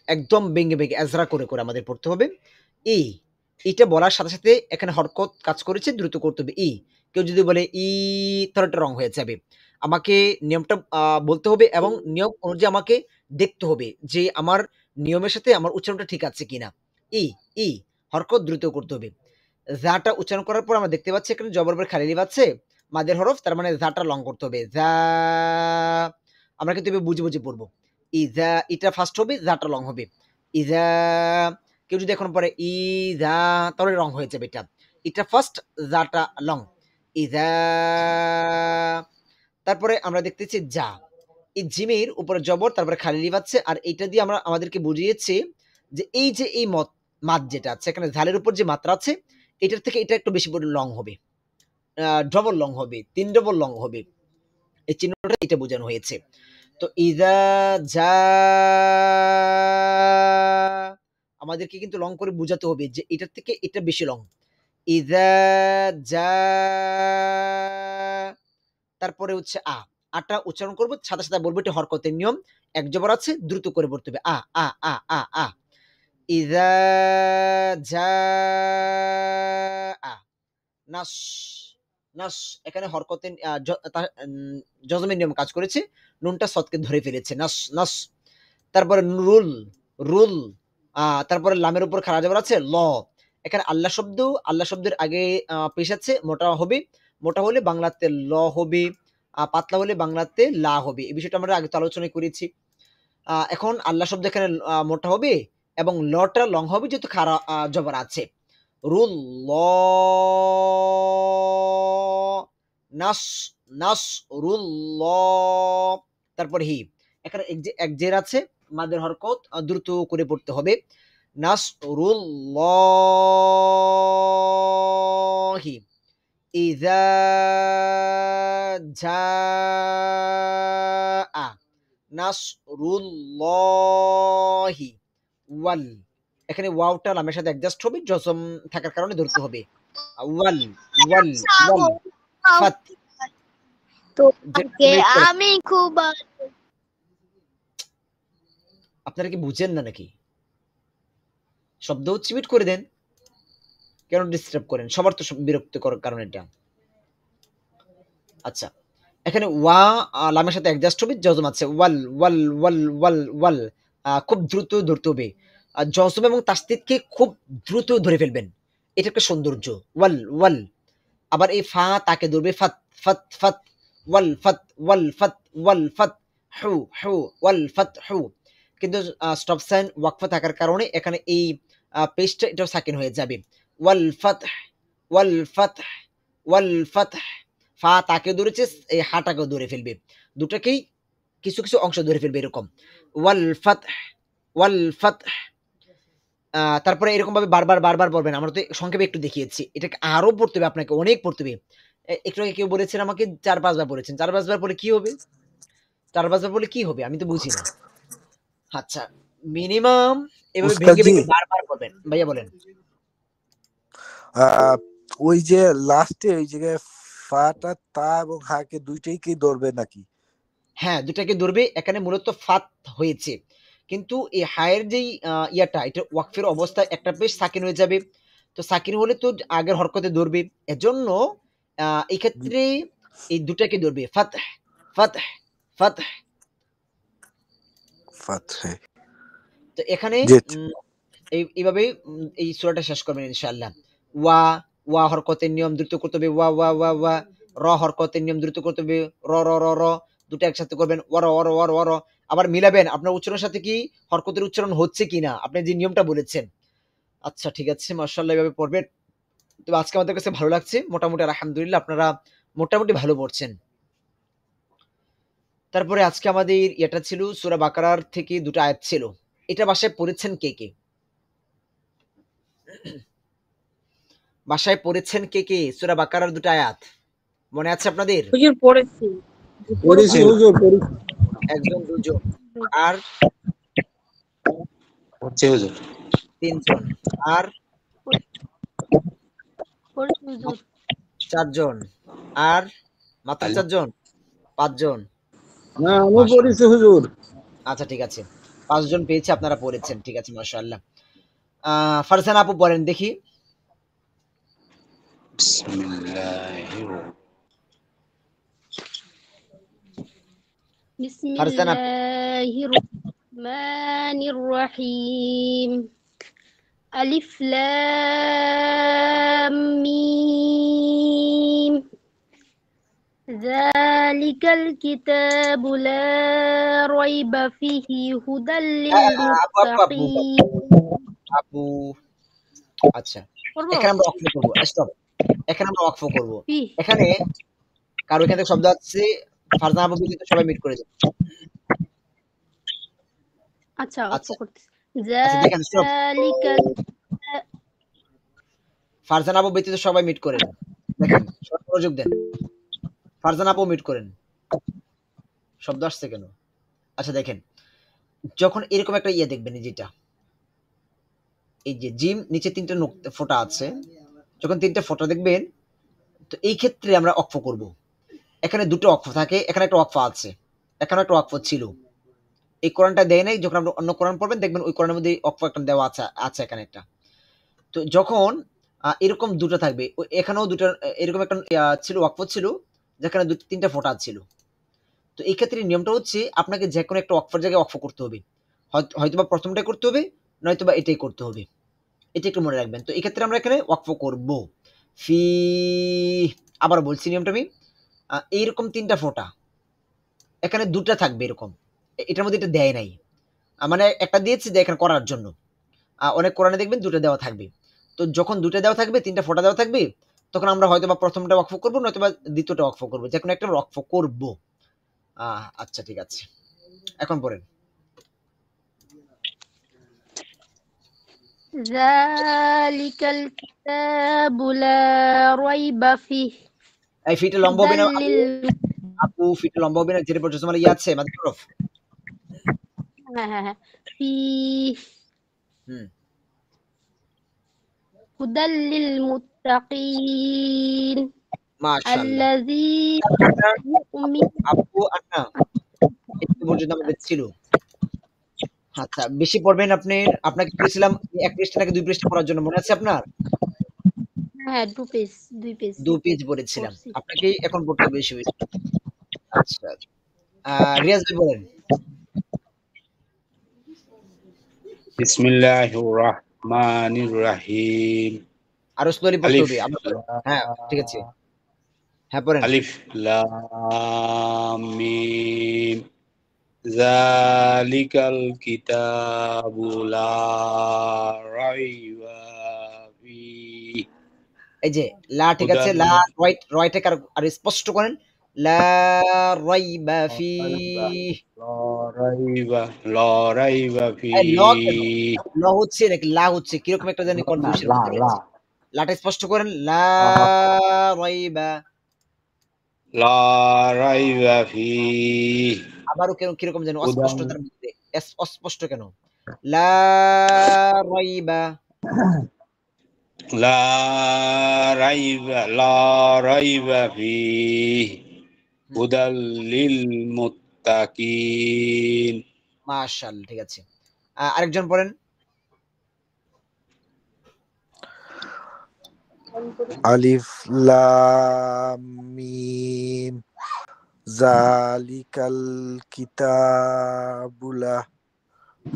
Speaker 1: একদম ভেঙে ভেঙে এজরা করে করে আমাদের পড়তে হবে। এটা বলার সাথে সাথে এখানে হরকত কাজ করেছে, দ্রুত করতে হবে। কেউ যদি বলে তাহলে এটা রং হয়ে যাবে। আমাকে নিয়মটা বলতে হবে এবং নিয়ম অনুযায়ী আমাকে দেখতে হবে যে আমার নিয়মের সাথে আমার উচ্চারণটা ঠিক আছে কিনা। ই হরকত দ্রুত করতে হবে। যাটা উচ্চারণ করার পর আমরা দেখতে পাচ্ছি এখানে জবর পরে খালি লিফ আছে, মাদের হরফ, তার মানে যাটা লং করতে হবে। যা আমরা কিন্তু এভাবে বুঝে বুঝে পড়বো। ইজা এটা ফার্স্ট হবে, যাটা লং হবে। ইজা কেউ যদি এখন পরে ইজা তাহলে রং হয়ে যাবে। এটা ফার্স্ট, যাটা লং। ইজা তারপরে আমরা দেখতেছি যা, এই জিমের উপরে জবর, তারপরে খালি লিফ আছে। আর এইটা দিয়ে আমরা আমাদেরকে বুঝিয়েছি যে এই মাদ যেটা আছে এখানে ঝালের উপর যে মাত্রা আছে এটার থেকে এটা একটু বেশি লং হবে, ডবল লং হবে, 3 ডবল লং হবে। এই চিহ্নটা এটা বোঝানো হয়েছে। তো ইজা যা আমাদেরকে কিন্তু লং করে বোঝাতে হবে যে এটার থেকে এটা বেশি লং। ইজা যা তারপরে হচ্ছে আটা উচ্চারণ করবো, সাথে সাথে বলবো এটা হরকতের নিয়ম। এক জবর আছে, দ্রুত করে পড়তে হবে। ইজা যা নাস নাস এখানে হরকতের জজমের নিয়ম কাজ করেছে, নুনটা সদকে ধরে ফেলেছে। নাস নাস তারপরে রুল রুল তারপরে লামের উপর খাড়া জবর আছে ল। এখানে আল্লাহ শব্দের আগে পেশ আছে, মোটা হলে বাংলাতে ল হবে, পাতলা হলে বাংলাতে লা হবে। এই বিষয়টা আমরা আগে তো আলোচনা করেছি। এখন আল্লাহ শব্দ এখানে মোটা হবে এবং লটা লং হবে যেহেতু খাড়া জবর আছে। রুল ল নাস নাস রুল ল তারপরে হি এখানে এক জের আছে, মাদের হরকত দ্রুত করে পড়তে হবে। নাস রুল হি ইজা যা নাসরুল্লাহি ওয়াল এখানে ওয়াওটা লামের সাথে অ্যাডজাস্ট হবে, জজম থাকার কারণে ধরতে হবে। ওয়াল ওয়াল ওয়াল ফাত
Speaker 8: আমি খুব
Speaker 1: আপনারা কি বুঝেন না নাকি? শব্দ হচ্ছে মিট করে দেন, কেন ডিস্টার্ব করেন? সবার তো বিরক্ত করার কারণ এটা। আচ্ছা এখানে ওয়া লামের সাথে অ্যাডজাস্ট হবে, জজম আছে। ওয়াল ওয়াল ওয়াল ওয়াল ওয়াল খুব দ্রুত ধরতে হবে। জজম এবং তাসদিদকে খুব দ্রুত ধরে ফেলবেন, এটা একটা সৌন্দর্য। ওয়াল ওয়াল আবার এই ফা তাকে ধরবে, ফাত ফাত ফাত ওয়াল ফাত ওয়াল ফাত ওয়াল ফাত হু হু ওয়াল ফাত হু। কিন্তু স্টপ সাইন ওয়াকফা থাকার কারণে এখানে এই পেজটা এটাও সাকিন হয়ে যাবে। ওয়াল ফাত ওয়াল ফাত ওয়াল ফাত ফা তাকে ধরেছে, এই হাটাকেও ধরে ফেলবে, দুটাকেই কিছু কিছু অংশ ধরে ফেলবে এরকম। ওয়াল ফাত ওয়াল ফাত তারপরে এরকম ভাবে বারবার বারবার পড়বেন। আমরা তো সংক্ষেপে একটু দেখিয়েছি, এটাকে আরো পড়তে হবে, আপনাকে অনেক পড়তে হবে। একটু আগে কেউ বলেছেন আমাকে 4-5 বার পড়েছেন, 4-5 বার পড়লে কি হবে? 4-5 বার পড়লে কি হবে আমি তো বুঝি না। আচ্ছা মিনিমাম এভাবে ভেঙে ভেঙে বারবার পড়বেন। ভাইয়া বলেন।
Speaker 7: ওই যে লাস্টে ওই জায়গায় ফাটা তা এবং হাকে দুইটাই কি ধরবে নাকি?
Speaker 1: হ্যাঁ দুটাকে ধরবে। এখানে মূলত ফাত হয়েছে, কিন্তু এই হায়ের যেই ইয়াটা এটা ওয়াকফের অবস্থায় একটা পেশ সাকিন হয়ে যাবে। তো সাকিন হলে তো আগের হরকতে ধরবে, এজন্য এই ক্ষেত্রে এই দুটাকে ধরবে, ফাতহ ফাতহ ফাতহ।
Speaker 7: ফাতহে।
Speaker 1: তো এখানে
Speaker 7: জি।
Speaker 1: এইভাবে এই সূরাটা শেষ করবেন ইনশাআল্লাহ। ওয়া ওয়া হরকতের নিয়ম দ্রুত করতে হবে, ওয়া ওয়া ওয়া ওয়া। র হরকতের নিয়ম দ্রুত করতে হবে, র র র র। দুটো একসাথে করবেন, ওয়ার ওয়ার ওয়ার ওয়ার। আবার মিলাবেন আপনার উচ্চারণের সাথে কি হরকতের উচ্চারণ হচ্ছে কিনা, আপনি যে নিয়মটা বলেছেন। আচ্ছা ঠিক আছে, মাশাআল্লাহ এভাবে পড়বেন। তো আজকে আমাদের কাছে ভালো লাগছে, মোটামুটি আলহামদুলিল্লাহ আপনারা মোটামুটি ভালো পড়ছেন। তারপরে আজকে আমাদের এটা ছিল সূরা বাকারার থেকে দুটো আয়াত ছিল, এটা বাসায় পড়েছেন কে কে? বাসায় পড়েছেন কে কে সূরা বাকারার দুটো আয়াত মনে আছে আপনাদের?
Speaker 6: হুজুর পড়েছি।
Speaker 2: পড়েছি হুজুর, পড়েছি।
Speaker 1: একজন, দুজন, আর
Speaker 5: হচ্ছে হুজুর।
Speaker 1: তিনজন, আর
Speaker 4: পড়েছি হুজুর।
Speaker 1: চারজন, আর মাত্র
Speaker 5: আলী।
Speaker 1: চারজন, পাঁচজন।
Speaker 2: না, আমি
Speaker 5: মাশাআল্লাহ।
Speaker 2: পড়েছি হুজুর।
Speaker 1: আচ্ছা ঠিক আছে, পাঁচজন পেয়েছে, আপনারা পড়েছেন, ঠিক আছে মাশাআল্লাহ। ফারজানা আপু বলেন দেখি।
Speaker 5: বিসমিল্লাহির
Speaker 1: ফারজানা আপু,
Speaker 4: বিসমিল্লাহির রহমানির রহিম। আলিফ লাম মিম। যালিকাল কিতাবু লা রাইবা ফিহি হুদাল লিল
Speaker 1: আপু আপু আপু
Speaker 4: মুত্তাকিন।
Speaker 1: আপু আচ্ছা,
Speaker 4: পড়বো?
Speaker 1: এখানে আমরা ওয়াকফ করবো, স্টপ। এখানে আমরা ওয়াকফ করবো।
Speaker 4: ফি।
Speaker 1: এখানে কারো এখান থেকে শব্দ আসছে, ফারজানা আপু কিন্তু সবাই মিট করে দেন।
Speaker 4: আচ্ছা অক্ষ
Speaker 1: আচ্ছা
Speaker 4: করতেছি।
Speaker 1: আচ্ছা দেখেন, স্টপ।
Speaker 4: যালিকাল
Speaker 1: ফারজানা আপু ব্যতীত সবাই মিট করেন। দেখেন, সবাই মনোযোগ দেন। ফারজানা আপু মিট করেন। শব্দ আসছে কেন? আচ্ছা দেখেন, যখন এরকম একটা ইয়ে দেখবেন, যেটা এই যে জিম নিচে তিনটা ফোঁটা আছে, যখন তিনটা ফোঁটা দেখবেন, তো এই ক্ষেত্রে আমরা অক্ফ করব। এখানে দুটো অক্ফ থাকে, এখানে একটা অক্ফ আছে, এখানে একটা অক্ফ ছিল। এই কোরআনটা দেয় নাই, যখন আপনি অন্য কোরআন পড়বেন দেখবেন ওই কোরআনের মধ্যে অক্ফ একটা দেওয়া আছে, আছে এখানে একটা। তো যখন এরকম দুটো থাকবে, এখানেও দুটো এরকম একটা ছিল, অক্ফ ছিল, যেখানে তিনটা ফোঁটা ছিল। তো এই ক্ষেত্রে নিয়মটা হচ্ছে আপনাকে যে কোনো একটা অক্ফের জায়গায় অক্ফ করতে হবে, হয়তোবা প্রথমটাই করতে হবে, নয়তোবা এটাই করতে হবে। এটা একটু মনে রাখবেন। তো এই ক্ষেত্রে আমরা এখানে ওয়াকফ করব। ফি, আবার বলছি নিয়মটা আমি, এইরকম তিনটা ফোঁটা, এখানে দুটা থাকবে এরকম, এটার মধ্যে এটা দেয় নাই, মানে একটা দিয়েছি যে এখানে করার জন্য। অনেক কোরআনে দেখবেন দুটো দেওয়া থাকবে। তো যখন দুটো দেওয়া থাকবে, তিনটা ফোঁটা দেওয়া থাকবে, তখন আমরা হয়তোবা প্রথমটা ওয়াকফ করবো, নয়তোবা দ্বিতীয়টা ওয়াকফ করবো, যে কোনো একটা ওয়াকফ করবো। আচ্ছা ঠিক আছে, এখন পড়েন।
Speaker 4: যালিকাল কিতাবু লা রাইবা ফিহি
Speaker 1: এই ফিটা লম্বা হবে
Speaker 4: হুদাল
Speaker 1: না
Speaker 4: লিল।
Speaker 1: আপু, ফিটা লম্বা হবে না, যেটা পড়ছে মানে ইয়ে আছে মাঝে হরফ।
Speaker 4: হ্যাঁ হ্যাঁ হ্যাঁ। ফি
Speaker 1: হুম,
Speaker 4: হুদাল লিল মুত্তাকিন
Speaker 1: মাশাআল্লাহ।
Speaker 4: আল্লাযীনা
Speaker 1: আপু
Speaker 4: ইউমিনুনা।
Speaker 1: আপু আন্না একটু পর্যন্ত আমাদের ছিল। আচ্ছা বেশি পড়বেন আপনি, আপনাকে বলেছিলাম এক পৃষ্ঠা নাকি দুই পৃষ্ঠা পড়ার জন্য, মনে আছে আপনার?
Speaker 4: হ্যাঁ 2 পেজ 2 পেজ
Speaker 1: 2 পেজ পড়েছিলাম,
Speaker 4: পড়ছি।
Speaker 1: আপনাকে এখন পড়তে হবে বেশি বেশি। আচ্ছা রিয়াজ ভাই বলেন।
Speaker 5: বিসমিল্লাহির রহমানির রহিম।
Speaker 1: আরো স্লোলি পড়তে
Speaker 5: আলিফ
Speaker 1: হবে আবার। হ্যাঁ ঠিক আছে,
Speaker 5: লাম
Speaker 1: হ্যাঁ পড়েন।
Speaker 5: আলিফ লাম মিম। যালিকাল কিতাবু লা রাইবা ফিহি
Speaker 1: এই যে লা, ঠিক আছে,
Speaker 5: হুদাল
Speaker 1: লা, রাইটটাকে আর স্পষ্ট করেন। লা রাইবা ফি,
Speaker 5: লা রাইবা লা রাইবা
Speaker 1: এই ল কেন,
Speaker 5: ফিহি।
Speaker 1: ল হচ্ছে নাকি লা হচ্ছে, কিরকম একটা জানি
Speaker 5: না,
Speaker 1: কনফিউশন
Speaker 5: লা
Speaker 1: মধ্যে
Speaker 5: লা
Speaker 1: রয়েছে। লাটা স্পষ্ট করেন, লা
Speaker 5: লা
Speaker 1: রাইবা।
Speaker 5: লা রাইবা ফিহি
Speaker 1: আবারও কেন কিরকম যেন
Speaker 5: হুদাল
Speaker 1: অস্পষ্টতার মধ্যে, অস্পষ্ট কেন? লা রাইবা।
Speaker 5: লা লা রাইবা ফিহি
Speaker 1: হুম,
Speaker 5: হুদাল লিল মুত্তাকিন।
Speaker 1: মাশাআল্লাহ, ঠিক আছে। আরেকজন পড়েন।
Speaker 7: আলিফ লাম মিম জালিকাল কিতাবুলা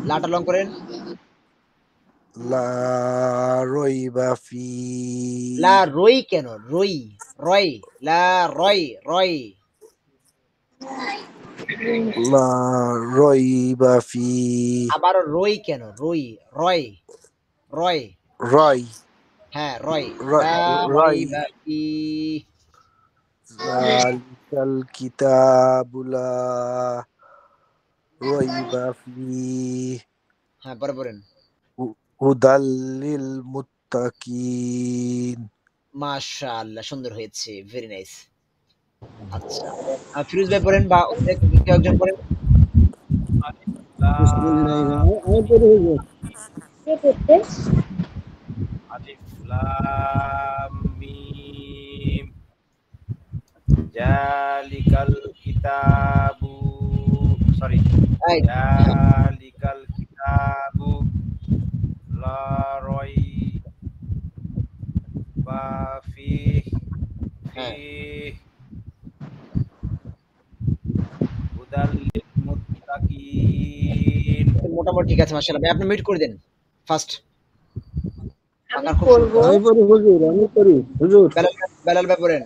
Speaker 1: লাটা লং করেন।
Speaker 7: লা রইবা ফি
Speaker 1: লা রই কেন? রই, রয়, লা রয়, রয়।
Speaker 7: লা রইবা ফি
Speaker 1: আবার রই কেন? রই, রয়, রয়।
Speaker 7: রয়
Speaker 1: হ্যাঁ, রয়।
Speaker 7: রয়
Speaker 1: লা
Speaker 7: রয়
Speaker 1: রইবা ফি।
Speaker 7: জালিকাল কিতাবুলা রইবা ফি
Speaker 1: হ্যাঁ, পরে পড়েন।
Speaker 7: হুদাল লিল মুত্তাকিন।
Speaker 1: মাশাআল্লাহ, সুন্দর হয়েছে, ভেরি নাইস। আচ্ছা, ফিরোজ ভাই পড়েন বা অন্য কেউ একজন পড়েন।
Speaker 3: আলিফ লাম মিম জালিকাল কিতাবু সরি
Speaker 1: এই,
Speaker 3: জালিকাল কিতাবু লা রাইবা
Speaker 1: হ্যাঁ,
Speaker 3: ফিহি হুদাল লিল মুত্তাকিন।
Speaker 1: মোটামুটি ঠিক আছে, মাশাআল্লাহ। ভাই আপনি মিউট করে দেন ফার্স্ট।
Speaker 4: আমি
Speaker 1: আপনার খুব
Speaker 4: করবো।
Speaker 2: আমি পড়ি হুজুর, আমি পড়ি হুজুর।
Speaker 1: বেলাল ভাই পড়েন।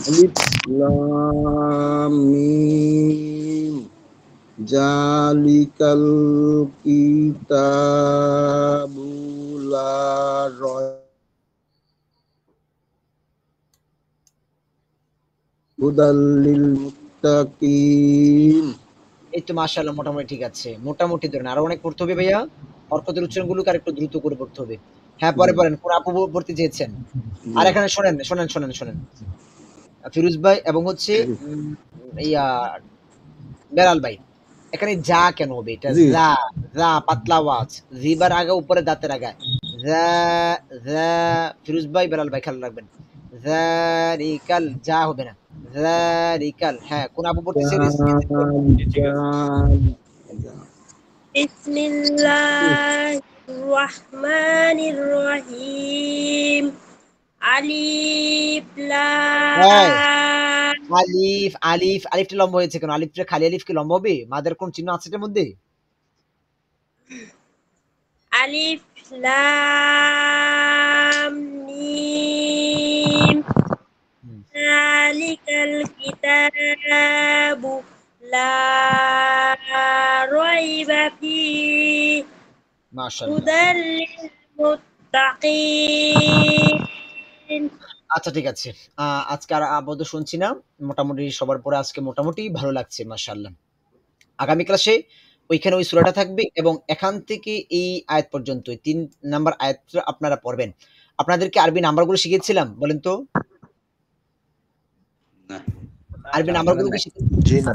Speaker 2: আলিফ লাম মিম জালিকাল কিতাবু লা রাইবা হুদাল লিল মুত্তাকিন।
Speaker 1: এই তো মাশাআল্লাহ, মোটামুটি ঠিক আছে। মোটামুটি ধরেন, আরো অনেক পড়তে হবে ভাইয়া। হরকতের উচ্চারণগুলোকে আরেকটু দ্রুত করে পড়তে হবে। হ্যাঁ, পরে পড়েন। কোন আপু পড়তে চেয়েছেন? আর এখানে শোনেন, শোনেন, শোনেন, শোনেন। ফিরোজ ভাই এবং হচ্ছে ইয়া বেলাল ভাই, এখানে যা কেন হবে? এটা
Speaker 2: জি
Speaker 1: যা, যা পাতলা আওয়াজ, জিবার আগে উপরে দাঁতের আগে যা, যা। ফিরোজ ভাই, বেলাল ভাই খেয়াল রাখবেন। জারিকাল, যা হবে না, জারিকাল। হ্যাঁ, কোন আপু পড়তেছে?
Speaker 3: ঠিক আছে।
Speaker 4: বিসমিল্লাহির রহমানির রহিম। আলিফ
Speaker 1: হ্যাঁ,
Speaker 4: লাম
Speaker 1: আলিফ, আলিফ, আলিফটা লম্বা হয়েছে কেন? আলিফটা খালি আলিফ কি লম্বা হবে? মাদের কোন চিহ্ন আছে এটার মধ্যে?
Speaker 4: আলিফ লাম মিম
Speaker 1: হুম,
Speaker 4: যালিকাল কিতাবু লা রাইবা ফিহি
Speaker 1: মাশাআল্লাহ।
Speaker 4: হুদাল লিল মুত্তাকিন।
Speaker 1: আচ্ছা, ঠিক আছে। আজকে আর আপাতত শুনছি না। মোটামুটি সবার পরে আজকে মোটামুটি ভালো লাগছে, মাশাআল্লাহ। আগামী ক্লাসে ওইখানে ওই সূরাটা থাকবে এবং এখান থেকে এই আয়াত পর্যন্ত ৩ নাম্বার আয়াতটা আপনারা পড়বেন। আপনাদেরকে আরবি নাম্বারগুলো শিখিয়েছিলাম? বলেন তো?
Speaker 5: না,
Speaker 1: আরবি
Speaker 3: না,
Speaker 1: নাম্বারগুলো কি শিখিয়েছি?
Speaker 7: জি না।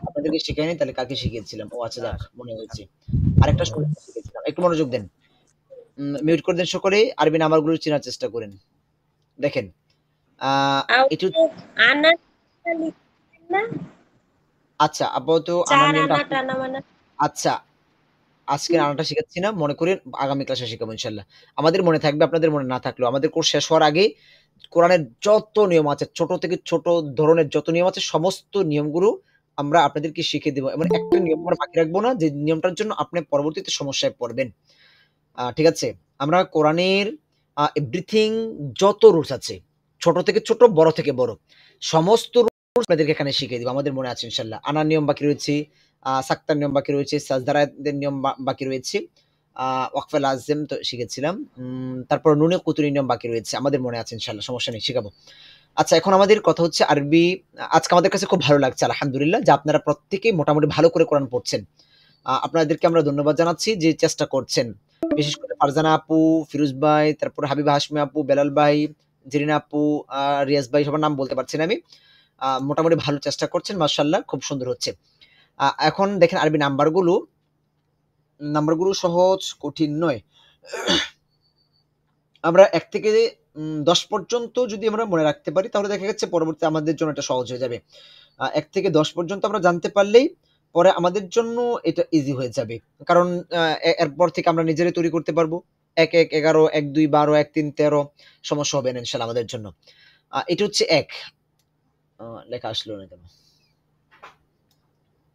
Speaker 1: আপনাদেরকে শিখাইনি, তাহলে কাকে শিখিয়েছিলাম? ও আচ্ছা, যাক, মনে হয়েছে। আরেকটা সূরা শিখিয়েছিলাম। একটু মনোযোগ দেন। মিউট করে দেন সকলে। আরবি নাম্বারগুলো চেনার চেষ্টা করেন। দেখেন, আ একটু
Speaker 4: আনা লিখছেন না?
Speaker 1: আচ্ছা, আপাতত আনার
Speaker 4: ৪
Speaker 1: নিয়মটা
Speaker 4: আনা টানা মানা।
Speaker 1: আচ্ছা, আজকের আনাটা শিখাচ্ছি না। মনে করেন আগামী ক্লাসে শিখাবো ইনশাআল্লাহ। আমাদের মনে থাকবে, আপনাদের মনে না থাকলেও। আমাদের কোর্স শেষ হওয়ার আগে কোরআনের যত নিয়ম আছে, ছোট থেকে ছোট ধরনের যত নিয়ম আছে, সমস্ত নিয়মগুলো আমরা আপনাদেরকে শিখিয়ে দেব। এমন একটা নিয়ম আমরা বাকি রাখবো না, যে নিয়মটার জন্য আপনি পরবর্তীতে সমস্যায় পড়বেন। ঠিক আছে? আমরা কোরআনের এভরিথিং, যত রুলস আছে, ছোট থেকে ছোট, বড় থেকে বড়, সমস্ত রুলস আপনাদেরকে এখানে শিখিয়ে দিব। আমাদের মনে আছে ইনশাআল্লাহ। আনার নিয়ম বাকি রয়েছে, সাক্তার নিয়ম বাকি রয়েছে, সাজদারাদের নিয়ম বাকি রয়েছে, ওয়াকফে লাজেম তো শিখেছিলাম। তারপর নুনে কুতুরি নিয়ম বাকি রয়েছে। আমাদের মনে আছে ইনশাআল্লাহ, সমস্যা নেই, শিখাবো। আচ্ছা, এখন আমাদের কথা হচ্ছে আরবি। আজকে আমাদের কাছে খুব ভালো লাগছে আলহামদুলিল্লাহ, যে আপনারা প্রত্যেকেই মোটামুটি ভালো করে কোরআন পড়ছেন। আপনাদেরকে আমরা ধন্যবাদ জানাচ্ছি যে চেষ্টা করছেন। বিশেষ করে ফারজানা আপু, ফিরোজ ভাই, তারপরে হাবিবা হাশমি আপু, বেলাল ভাই, জেরিনা আপু, রিয়াজ ভাই, সবার নাম বলতে পারছি না আমি। মোটামুটি ভালো চেষ্টা করছেন, মাশাআল্লাহ, খুব সুন্দর হচ্ছে। এখন দেখেন আরবি নাম্বারগুলো সহজ, কঠিন নয়। আমরা ১ থেকে ১০ পর্যন্ত যদি আমরা মনে রাখতে পারি, তাহলে দেখা যাচ্ছে পরবর্তীতে আমাদের জন্য এটা সহজ হয়ে যাবে। ১ থেকে ১০ পর্যন্ত আমরা জানতে পারলেই পরে আমাদের জন্য এটা ইজি হয়ে যাবে। কারণ এরপর থেকে আমরা নিজেরাই তৈরি করতে পারবো। 1 1 11 1 2 12 1 3 13 সমস্যা হবে না ইনশাআল্লাহ আমাদের জন্য। এটা হচ্ছে 1 লেখা আসলো না কেন?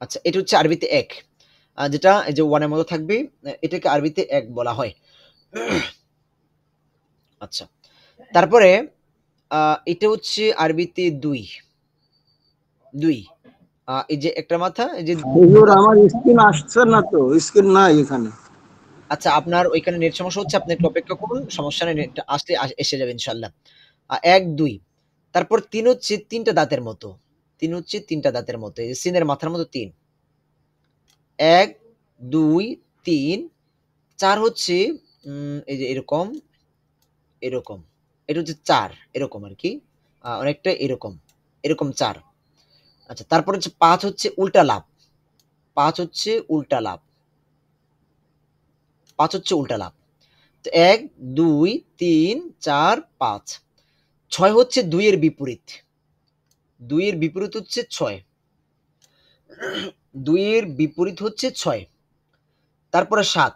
Speaker 1: আচ্ছা, এটা হচ্ছে আরবিতে 1 যেটা এই যে 1 এর মতো থাকবে, এটাকে আরবিতে 1 বলা হয়। আচ্ছা, তারপরে এটা হচ্ছে আরবিতে 2 2 এই যে একটা মাথা, এই যে
Speaker 2: হুজুর আমার স্ক্রিন আসছে না তো, স্ক্রিন নাই এখানে।
Speaker 1: আচ্ছা, আপনার ওইখানে নেট সমস্যা হচ্ছে, আপনি একটু অপেক্ষা করুন, সমস্যা নেই, নেট আসলে এসে যাবে ইনশাআল্লাহ। 1 2 তারপর 3 হচ্ছে 3টা দাঁতের মতো, 3 হচ্ছে 3টা দাঁতের মতো, এই যে সিনের মাথার মতো 3, 1 2 3 4 হচ্ছে এই যে এরকম এরকম, এটা হচ্ছে 4 এরকম আর কি, অনেকটা এরকম এরকম 4। আচ্ছা, তারপর হচ্ছে 5 হচ্ছে উল্টা লাভ, 5 হচ্ছে উল্টা লাভ, 5 হচ্ছে উল্টা লাভ। তো 1 2 3 4 5। 6 হচ্ছে 2 এর বিপরীত, 2 এর বিপরীত হচ্ছে 6, 2 এর বিপরীত হচ্ছে 6। তারপরে 7,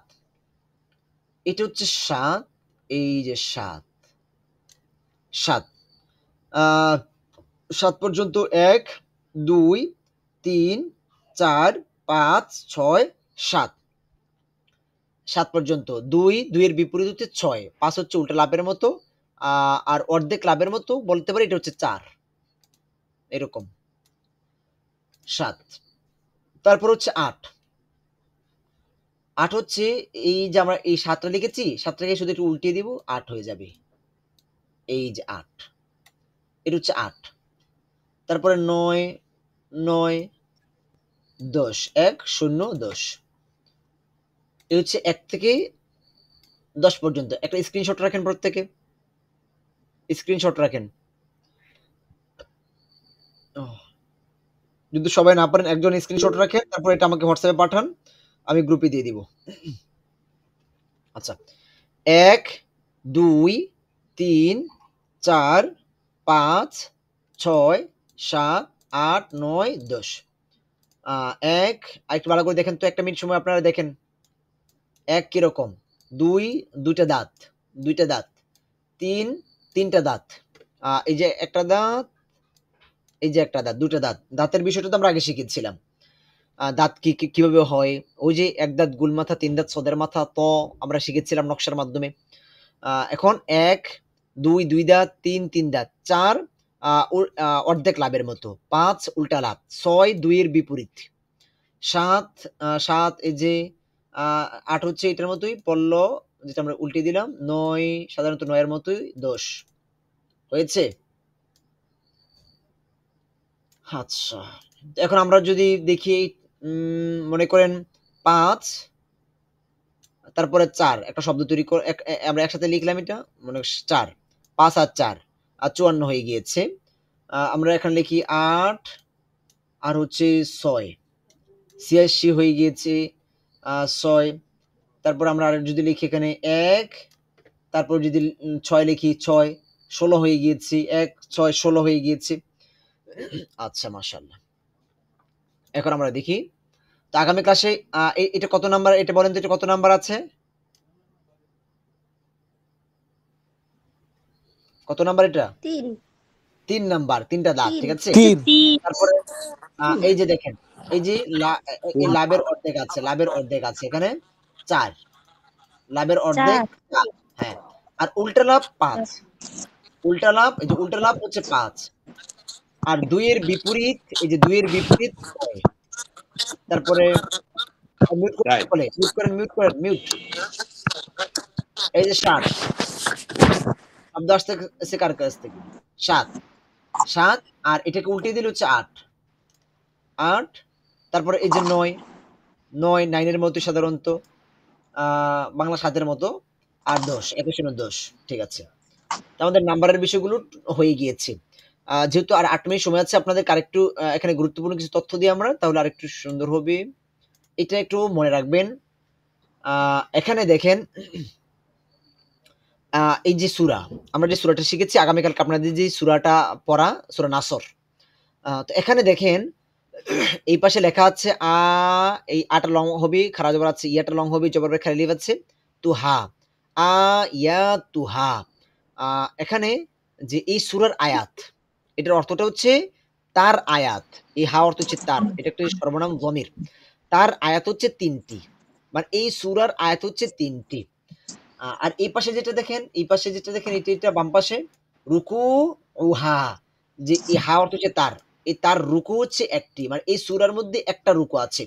Speaker 1: এটা হচ্ছে 7, এই যে 7 7 7 পর্যন্ত 1 2 3 4 5 6 7, 7 পর্যন্ত 2 এর বিপরীত হচ্ছে 6, 5 হচ্ছে উল্টা লাভের মতো, আর অর্ধেক লাভের মতো বলতে পারি, এটা হচ্ছে 4 এরকম 7। তারপর হচ্ছে 8, 8 হচ্ছে এই যে আমরা এই 7টা লিখেছি, 7টাকে শুধু একটু উল্টিয়ে দিব, 8 হয়ে যাবে, এই যে 8, এটা হচ্ছে 8। তারপরে 9 9 10 1 0 10, এই হচ্ছে 1 থেকে 10 পর্যন্ত। একটা স্ক্রিনশট রাখেন, প্রত্যেকে স্ক্রিনশট রাখেন। যদি সবাই না পারেন, একজন স্ক্রিনশট রাখেন, তারপর এটা আমাকে হোয়াটসঅ্যাপে পাঠান, আমি গ্রুপে দিয়ে দিব। আচ্ছা, 1 2 3 4 5 6 7 8 9 10। 1 আরেকটু ভালো করে দেখেন তো, একটা মিনিট সময় আপনারা দেখেন। 1 কিরকম, 2 দুইটা দাঁত, দুইটা দাঁত, 3 তিনটা দাঁত, এই যে একটা দাঁত, এই যে একটা দাঁত, দুটো দাঁত। দাঁতের বিষয়টা তো আমরা আগে শিখেছিলাম, দাঁত কিভাবে হয়, ওই যে 1 দাঁত গুল মাথা, 3 দাঁত সদের মাথা, তো আমরা শিখেছিলাম নকশার মাধ্যমে। এখন 1 2 2 দাঁত, 3 3 দাঁত, 4 অর্ধেক লাভের মতো, 5 উল্টা লাভ, 6 2 এর বিপরীত, 7 7 এই যে 8 হচ্ছে এটার মতোই পড়ল, যেটা আমরা উল্টে দিলাম, 9 সাধারণত 9 এর মতোই 10 হয়েছে। আচ্ছা, এখন আমরা যদি দেখি, মনে করেন 5 তারপরে 4 একটা শব্দ তৈরি করে আমরা একসাথে লিখলাম, এটা মানে 4 5 আর 4 আর 54 হয়ে গিয়েছে। আমরা এখানে লিখি 8 আর হচ্ছে 6 86 হয়ে গিয়েছে, 6। তারপর আমরা আর যদি লিখি এখানে 1, তারপর যদি 6 লিখি, 6 16 হয়ে গিয়েছে, 1 6 16 হয়ে গিয়েছে। আচ্ছা, মাশাআল্লাহ। এখন আমরা দেখি, তো আগামী ক্লাসে এটা কত নাম্বার, এটা বলেন তো, এটা কত নাম্বার আছে, কত নাম্বার এটা?
Speaker 4: 3
Speaker 1: 3 নাম্বার, 3টা দাঁত, ঠিক আছে।
Speaker 7: 3
Speaker 1: তারপরে এই যে দেখেন, এই যে এই লাভের অর্ধেক আছে, লাভের অর্ধেক আছে এখানে 4, লাভের অর্ধেক 4, হ্যাঁ। আর উল্টা লাভ 5, উল্টা লাভ, এই যে উল্টা লাভ হচ্ছে 5, আর 2 এর বিপরীত, এই যে 2 এর বিপরীত 6। তারপরে মিউট করেন
Speaker 5: রাইট।
Speaker 1: সকলে, মিউট করেন, মিউট করেন, মিউট। এই যে 7 শব্দ আসছে কার কাছ থেকে, 7 7, আর এটাকে উল্টে দিলে হচ্ছে 8 8। তারপরে এই যে 9 9 9 এর মতো সাধারণত, বাংলা 7 এর মতো, আর 10 21 10, ঠিক আছে। তো আমাদের নাম্বারের বিষয়গুলো হয়ে গিয়েছে। যেহেতু আর 8 মিনিট সময় আছে, আপনাদের আরেকটু এখানে গুরুত্বপূর্ণ কিছু তথ্য দিই আমরা, তাহলে আরেকটু সুন্দর হবে। এটা একটু মনে রাখবেন। এখানে দেখেন, এই যে সূরা, আমরা যে সূরাটা শিখেছি, আগামীকালকে আপনাদের যে সূরাটা পড়া, সূরা নাসর। তো এখানে দেখেন, এই পাশে লেখা আছে এই আটা লং হবে, খারা জবর আছে, ইয়াটা লং হবে, জবর খালি লিফ আছে, তো হা। আয়াতুহা। এখানে যে এই সূরার আয়াত, এটার অর্থটা হচ্ছে তার আয়াত। এই হা অর্থ হচ্ছে তার, এটা একটা সর্বনাম যমির। তার আয়াত হচ্ছে ৩টি, মানে এই সূরার আয়াত হচ্ছে ৩টি। আর এই পাশে যেটা দেখেন, এই পাশে যেটা দেখেন, এটা বাম পাশে রুকু উহা, যে এই হা অর্থ হচ্ছে তার, এই তার রুকু হচ্ছে একটি, মানে এই সূরার মধ্যে একটা রুকু আছে।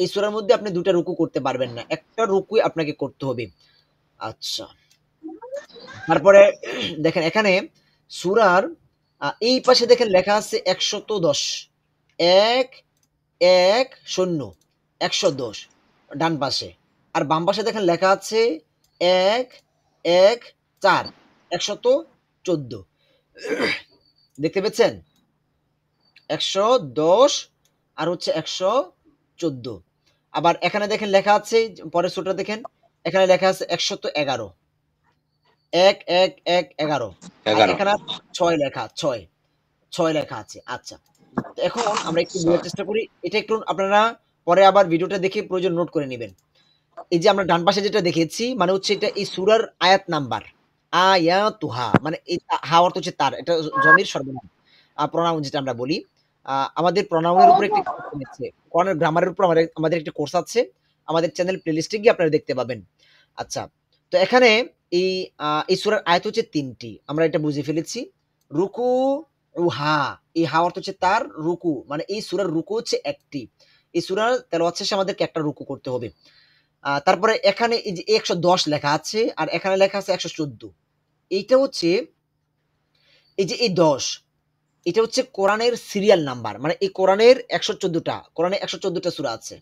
Speaker 1: এই সূরার মধ্যে আপনি ২টা রুকু করতে পারবেন না, একটা রুকুই আপনাকে করতে হবে। আচ্ছা, তারপরে দেখেন এখানে সূরার এই পাশে দেখেন লেখা আছে ১১০, ১১০ ডান পাশে। আর বাম পাশে দেখেন লেখা আছে ১১৪, ১১৪। দেখতে পেয়েছেন? ১১০ আর হচ্ছে ১১৪। আবার এখানে দেখেন লেখা আছে, পরের সূরাটা দেখেন, এখানে লেখা আছে ১১১, ১১১১। আর
Speaker 5: 11।
Speaker 1: এখানে ৬ লেখা, ৬ লেখা আছে। আচ্ছা, তো এখন আমরা একটু বোঝার চেষ্টা করি। এটা একটু আপনারা পরে আবার ভিডিওটা দেখে প্রয়োজন নোট করে নিবেন। এই যে আমরা ডান পাশে যেটা দেখেছি, মানে হচ্ছে এটা এই সূরার আয়াত নাম্বার। আয়াতুহা, মানে এই হা অর্থ হচ্ছে তার, এটা জমির সর্বনাম, প্রোনাউন যেটা আমরা বলি। আমাদের প্রোনাউনের উপরে একটি কোর্স রয়েছে, কোরআনের গ্রামারের উপর আমাদের একটি কোর্স আছে। আমাদের চ্যানেল প্লেলিস্টে গিয়ে আপনারা দেখতে পাবেন। আচ্ছা, তো এখানে এই এই সূরার আয়াত হচ্ছে ৩টি, আমরা এটা বুঝে ফেলেছি। রুকু উহা, এই হা অর্থ হচ্ছে তার, রুকু মানে এই সূরার রুকু হচ্ছে একটি। এই সূরার তেলাওয়াত শেষে আমাদেরকে একটা রুকু করতে হবে। তারপরে এখানে এই যে ১১০ লেখা আছে, আর এখানে লেখা আছে ১১৪। এইটা হচ্ছে, এই যে এই ১০, এটা হচ্ছে কোরআনের সিরিয়াল নাম্বার, মানে এই কোরআনের ১১৪টা, কোরআনে ১১৪টা সূরা আছে।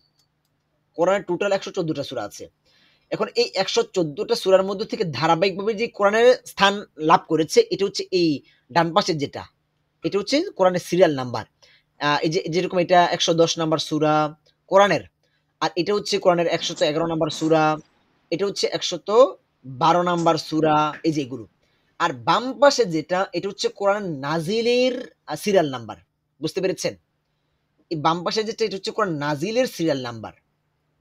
Speaker 1: কোরআনের টোটাল ১১৪টা সূরা আছে। এখন এই ১১৪টা সূরার মধ্য থেকে ধারাবাহিকভাবে যে কোরআনের স্থান লাভ করেছে, এটা হচ্ছে এই ডান পাশের যেটা, এটা হচ্ছে কোরআনের সিরিয়াল নাম্বার। এই যে যেরকম এটা ১১০ নাম্বার সূরা কোরআনের, আর এটা হচ্ছে কোরআনের ১১১ নাম্বার সূরা, এটা হচ্ছে ১১২ নাম্বার সূরা, এই যে এগুলো। আর বাম পাশে যেটা, এটা হচ্ছে কোরআনের নাজিলের সিরিয়াল নাম্বার। বুঝতে পেরেছেন? এই বাম পাশে যেটা, এটা হচ্ছে কোরআন নাজিলের সিরিয়াল নাম্বার।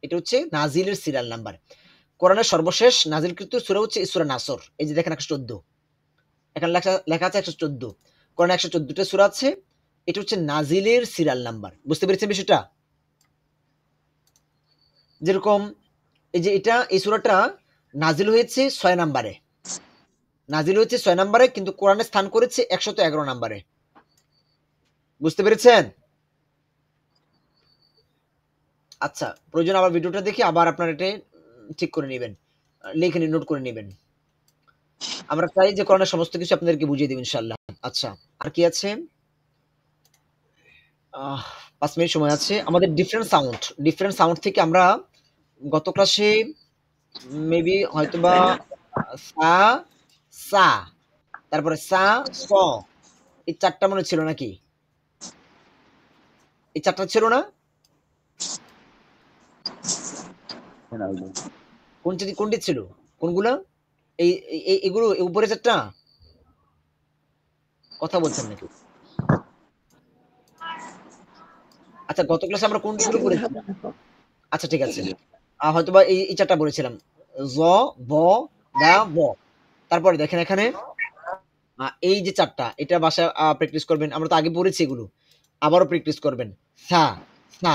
Speaker 1: এটা হচ্ছে নাজিলের সিরিয়াল নাম্বার। কোরআনের সর্বশেষ নাজিলকৃত সূরা হচ্ছে সূরা নাসর। এই যে দেখেন ১১৪, এখানে লেখা আছে ১১৪। কোরআনে ১১৪টা সূরা আছে, এটা হচ্ছে নাজিলের সিরিয়াল নাম্বার। বুঝতে পেরেছেন বিষয়টা? যেরকম এই যে এটা, এই সূরাটা নাজিল হয়েছে ৬ নাম্বারে, নাজিল হয়েছে ৬ নাম্বারে, কিন্তু কোরআনে স্থান করেছে ১১১ নাম্বারে। বুঝতে পেরেছেন? আচ্ছা, প্রয়োজন আবার ভিডিওটা দেখে আবার আপনারা এটা ঠিক করে নেবেন, লিখে নোট করে নেবেন। আমরা চাই যে কোরআনের সমস্ত কিছু আপনাদেরকে বুঝিয়ে দেব ইনশাআল্লাহ। আচ্ছা, আর কি আছে? ৫ মিনিট সময় আছে। আমাদের ডিফারেন্ট সাউন্ড থেকে আমরা গত ক্লাসে মেবি হয়তোবা সা, সা, তারপরে সা, স, এই ৪টা মনে ছিল নাকি? এই ৪টা ছিল না? কোনটি ছিল? কোনগুলা? এই এগুলো উপরে ৪টা? কথা বলছেন নাকি? আচ্ছা, গত ক্লাসে আমরা কোনগুলো পড়েছিলাম? আচ্ছা, ঠিক আছে। হয়তোবা এই ৪টা পড়েছিলাম। জ, ব, দা, ব। তারপরে দেখেন এখানে এই যে ৪টা, এটা বাসায় প্র্যাকটিস করবেন। আমরা তো আগে পড়েছি এগুলো। আবারও প্র্যাকটিস করবেন। সা, সা,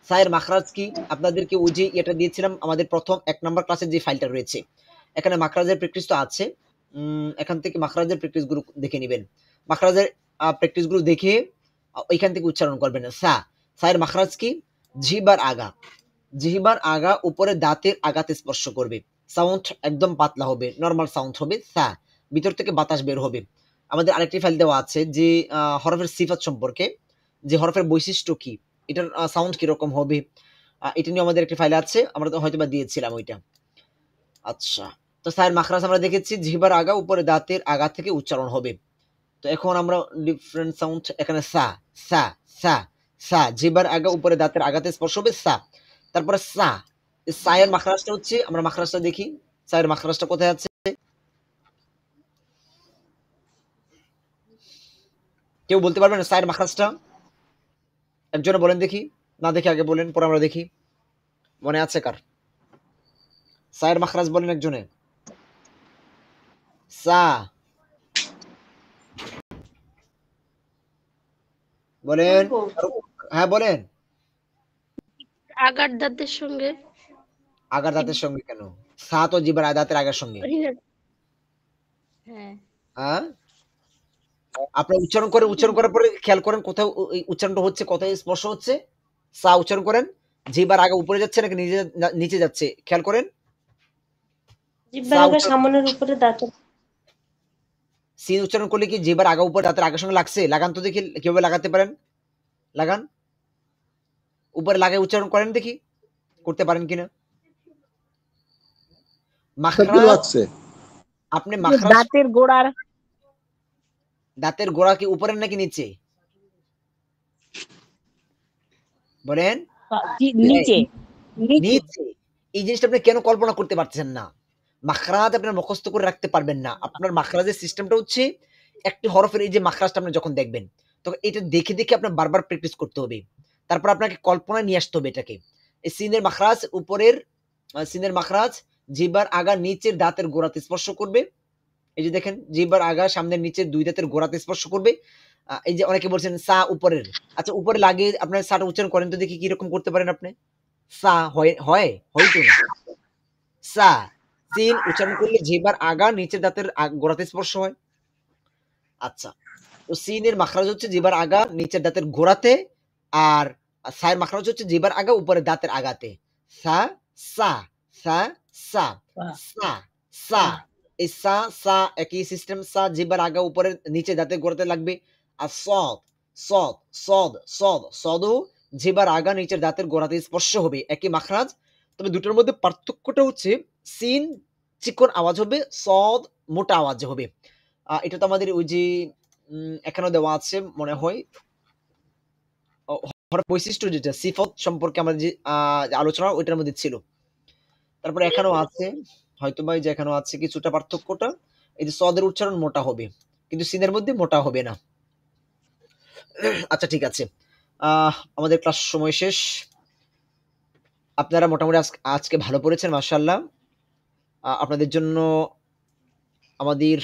Speaker 1: সা এর মাখরাজ কি? আপনাদেরকে ওই যে এটা দিয়েছিলাম আমাদের প্রথম ১ নাম্বার ক্লাসের যে ফাইলটা রয়েছে। এখানে মাখরাজের প্র্যাকটিস তো আছে। এখান থেকে মাখরাজের প্র্যাকটিস গুলো দেখে নিবেন। মাখরাজের প্র্যাকটিস গুলো দেখে ওইখান থেকে উচ্চারণ করবেন। সা, সা এর মাখরাজ কি? জিহ্বার আগা, জিহ্বার আগা উপরে দাঁতের আগাতে স্পর্শ করবে। সাউন্ড একদম পাতলা হবে, নরমাল সাউন্ড হবে। সা, ভিতর থেকে বাতাস বের হবে। আমাদের আরেকটি ফাইল দেওয়া আছে যে হরফের সিফাত সম্পর্কে, যে হরফের বৈশিষ্ট্য কি, এটার সাউন্ড কিরকম হবে, এটা নিয়ে আমাদের একটি ফাইল আছে, আমরা তো হয়তো বা দিয়েছিলাম ওইটা। আচ্ছা, তো সায়ের মাখরাজ আমরা দেখেছি জিহ্বার আগা উপরে দাঁতের আগা থেকে উচ্চারণ হবে। তো এখন আমরা ডিফারেন্ট সাউন্ড, এখানে সা, সা, সা, সা, জিহ্বার আগা উপরে দাঁতের আগাতে স্পর্শ হবে, সা। তারপরে সা, সায়ের মাখরাজটা হচ্ছে, আমরা মাখরাজটা দেখি, সায়ের মাখরাজটা কোথায় আছে? কেউ বলতে পারবেন সায়ের মাখরাজটা? একজনে বলেন দেখি, না দেখে আগে বলেন, পরে আমরা দেখি। মনে আছে কার? সায়ের মাখরাজ বলেন একজনে। সা বলেন। হ্যাঁ বলেন।
Speaker 8: আগার দাঁতের সঙ্গে।
Speaker 1: আগার দাঁতের সঙ্গে কেন? সা তো জিহ্বার দাঁতের আগার সঙ্গে।
Speaker 8: হ্যাঁ
Speaker 1: হ্যাঁ, আপনি উচ্চারণ করার পরে খেয়াল করেন কোথাও ওই উচ্চারণটা হচ্ছে, কোথায় স্পর্শ হচ্ছে। সা উচ্চারণ করেন, জিহ্বার আগা উপরে যাচ্ছে নাকি নিচে যাচ্ছে, খেয়াল করেন।
Speaker 4: জিহ্বার
Speaker 1: সা
Speaker 4: আগা
Speaker 1: উচ্চারণ,
Speaker 4: সামনের উপরে দাঁতের
Speaker 1: সিন উচ্চারণ করলে কি জিহ্বার আগা উপরে দাঁতের আগার সঙ্গে লাগছে? লাগান তো দেখি কিভাবে লাগাতে পারেন, লাগান। উপরে লাগায় উচ্চারণ করেন দেখি, করতে পারেন কিনা। মাখরাজ,
Speaker 2: লাগছে
Speaker 1: আপনি মাখরাজ,
Speaker 6: দাঁতের গোড়ার
Speaker 1: দাঁতের গোড়া কি উপরে নাকি নিচে বলেন?
Speaker 6: নিচে নিচে
Speaker 1: নিচে। এই জিনিসটা আপনি কেন কল্পনা করতে পারছেন না? মাখরাজ আপনার মুখস্থ করে রাখতে পারবেন না। আপনার মাখরাজের সিস্টেমটা হচ্ছে একটি হরফের এই যে মাখরাজটা আপনি যখন দেখবেন, তখন এটা দেখে দেখে আপনার বারবার প্র্যাকটিস করতে হবে। তারপর আপনাকে কল্পনায় নিয়ে আসতে হবে এটাকে। এই সিনের মাখরাজ উপরের, সিনের মাখরাজ জিহ্বার আগা নিচের দাঁতের গোড়াতে স্পর্শ করবে। এই যে দেখেন, জিহ্বার আগা সামনের নিচের দুই দাঁতের গোড়াতে স্পর্শ করবে। এই যে অনেকে বলছেন সা উপরের, আচ্ছা উপরে লাগিয়ে আপনার সাটা উচ্চারণ করেন তো দেখি কিরকম করতে পারেন আপনি। সা হয় হয় হয়তো না। সা, সিন উচ্চারণ করলে জিহ্বার আগা নিচের দাঁতের গোড়াতে স্পর্শ হয়। আচ্ছা, তো সিনের মাখরাজ হচ্ছে জিহ্বার আগা নিচের দাঁতের গোড়াতে, আর সায়ের মাখরাজ হচ্ছে জিহ্বার আগা উপরের দাঁতের আগাতে। সা সা সা সা সা সা। এই সা সা একই সিস্টেম, সা জিহ্বার আগা উপরের নিচে দাঁতের গোড়াতে লাগবে। আর সদ সদ সদ সদ সদও জিহ্বার আগা নিচের দাঁতের গোড়াতে স্পর্শ হবে, একই মাখরাজ। তবে দুটোর মধ্যে পার্থক্যটা হচ্ছে সিন চিকন আওয়াজ হবে, সদ মোটা আওয়াজ হবে। এটা তো আমাদের ওই যে এখানেও দেওয়া আছে মনে হয়, বৈশিষ্ট্য যেটা সিফত সম্পর্কে আমাদের যে আলোচনা ওইটার মধ্যে ছিল। তারপরে এখানেও আছে, হয়তো বা যে এখানেও আছে কিছুটা পার্থক্যটা, এই যে সদের উচ্চারণ মোটা হবে কিন্তু সিনের মধ্যে মোটা হবে না। আচ্ছা ঠিক আছে, আমাদের ক্লাস সময় শেষ। আপনারা মোটামুটি আজকে ভালো পড়েছেন মাশাআল্লাহ। আপনাদের জন্য আমাদের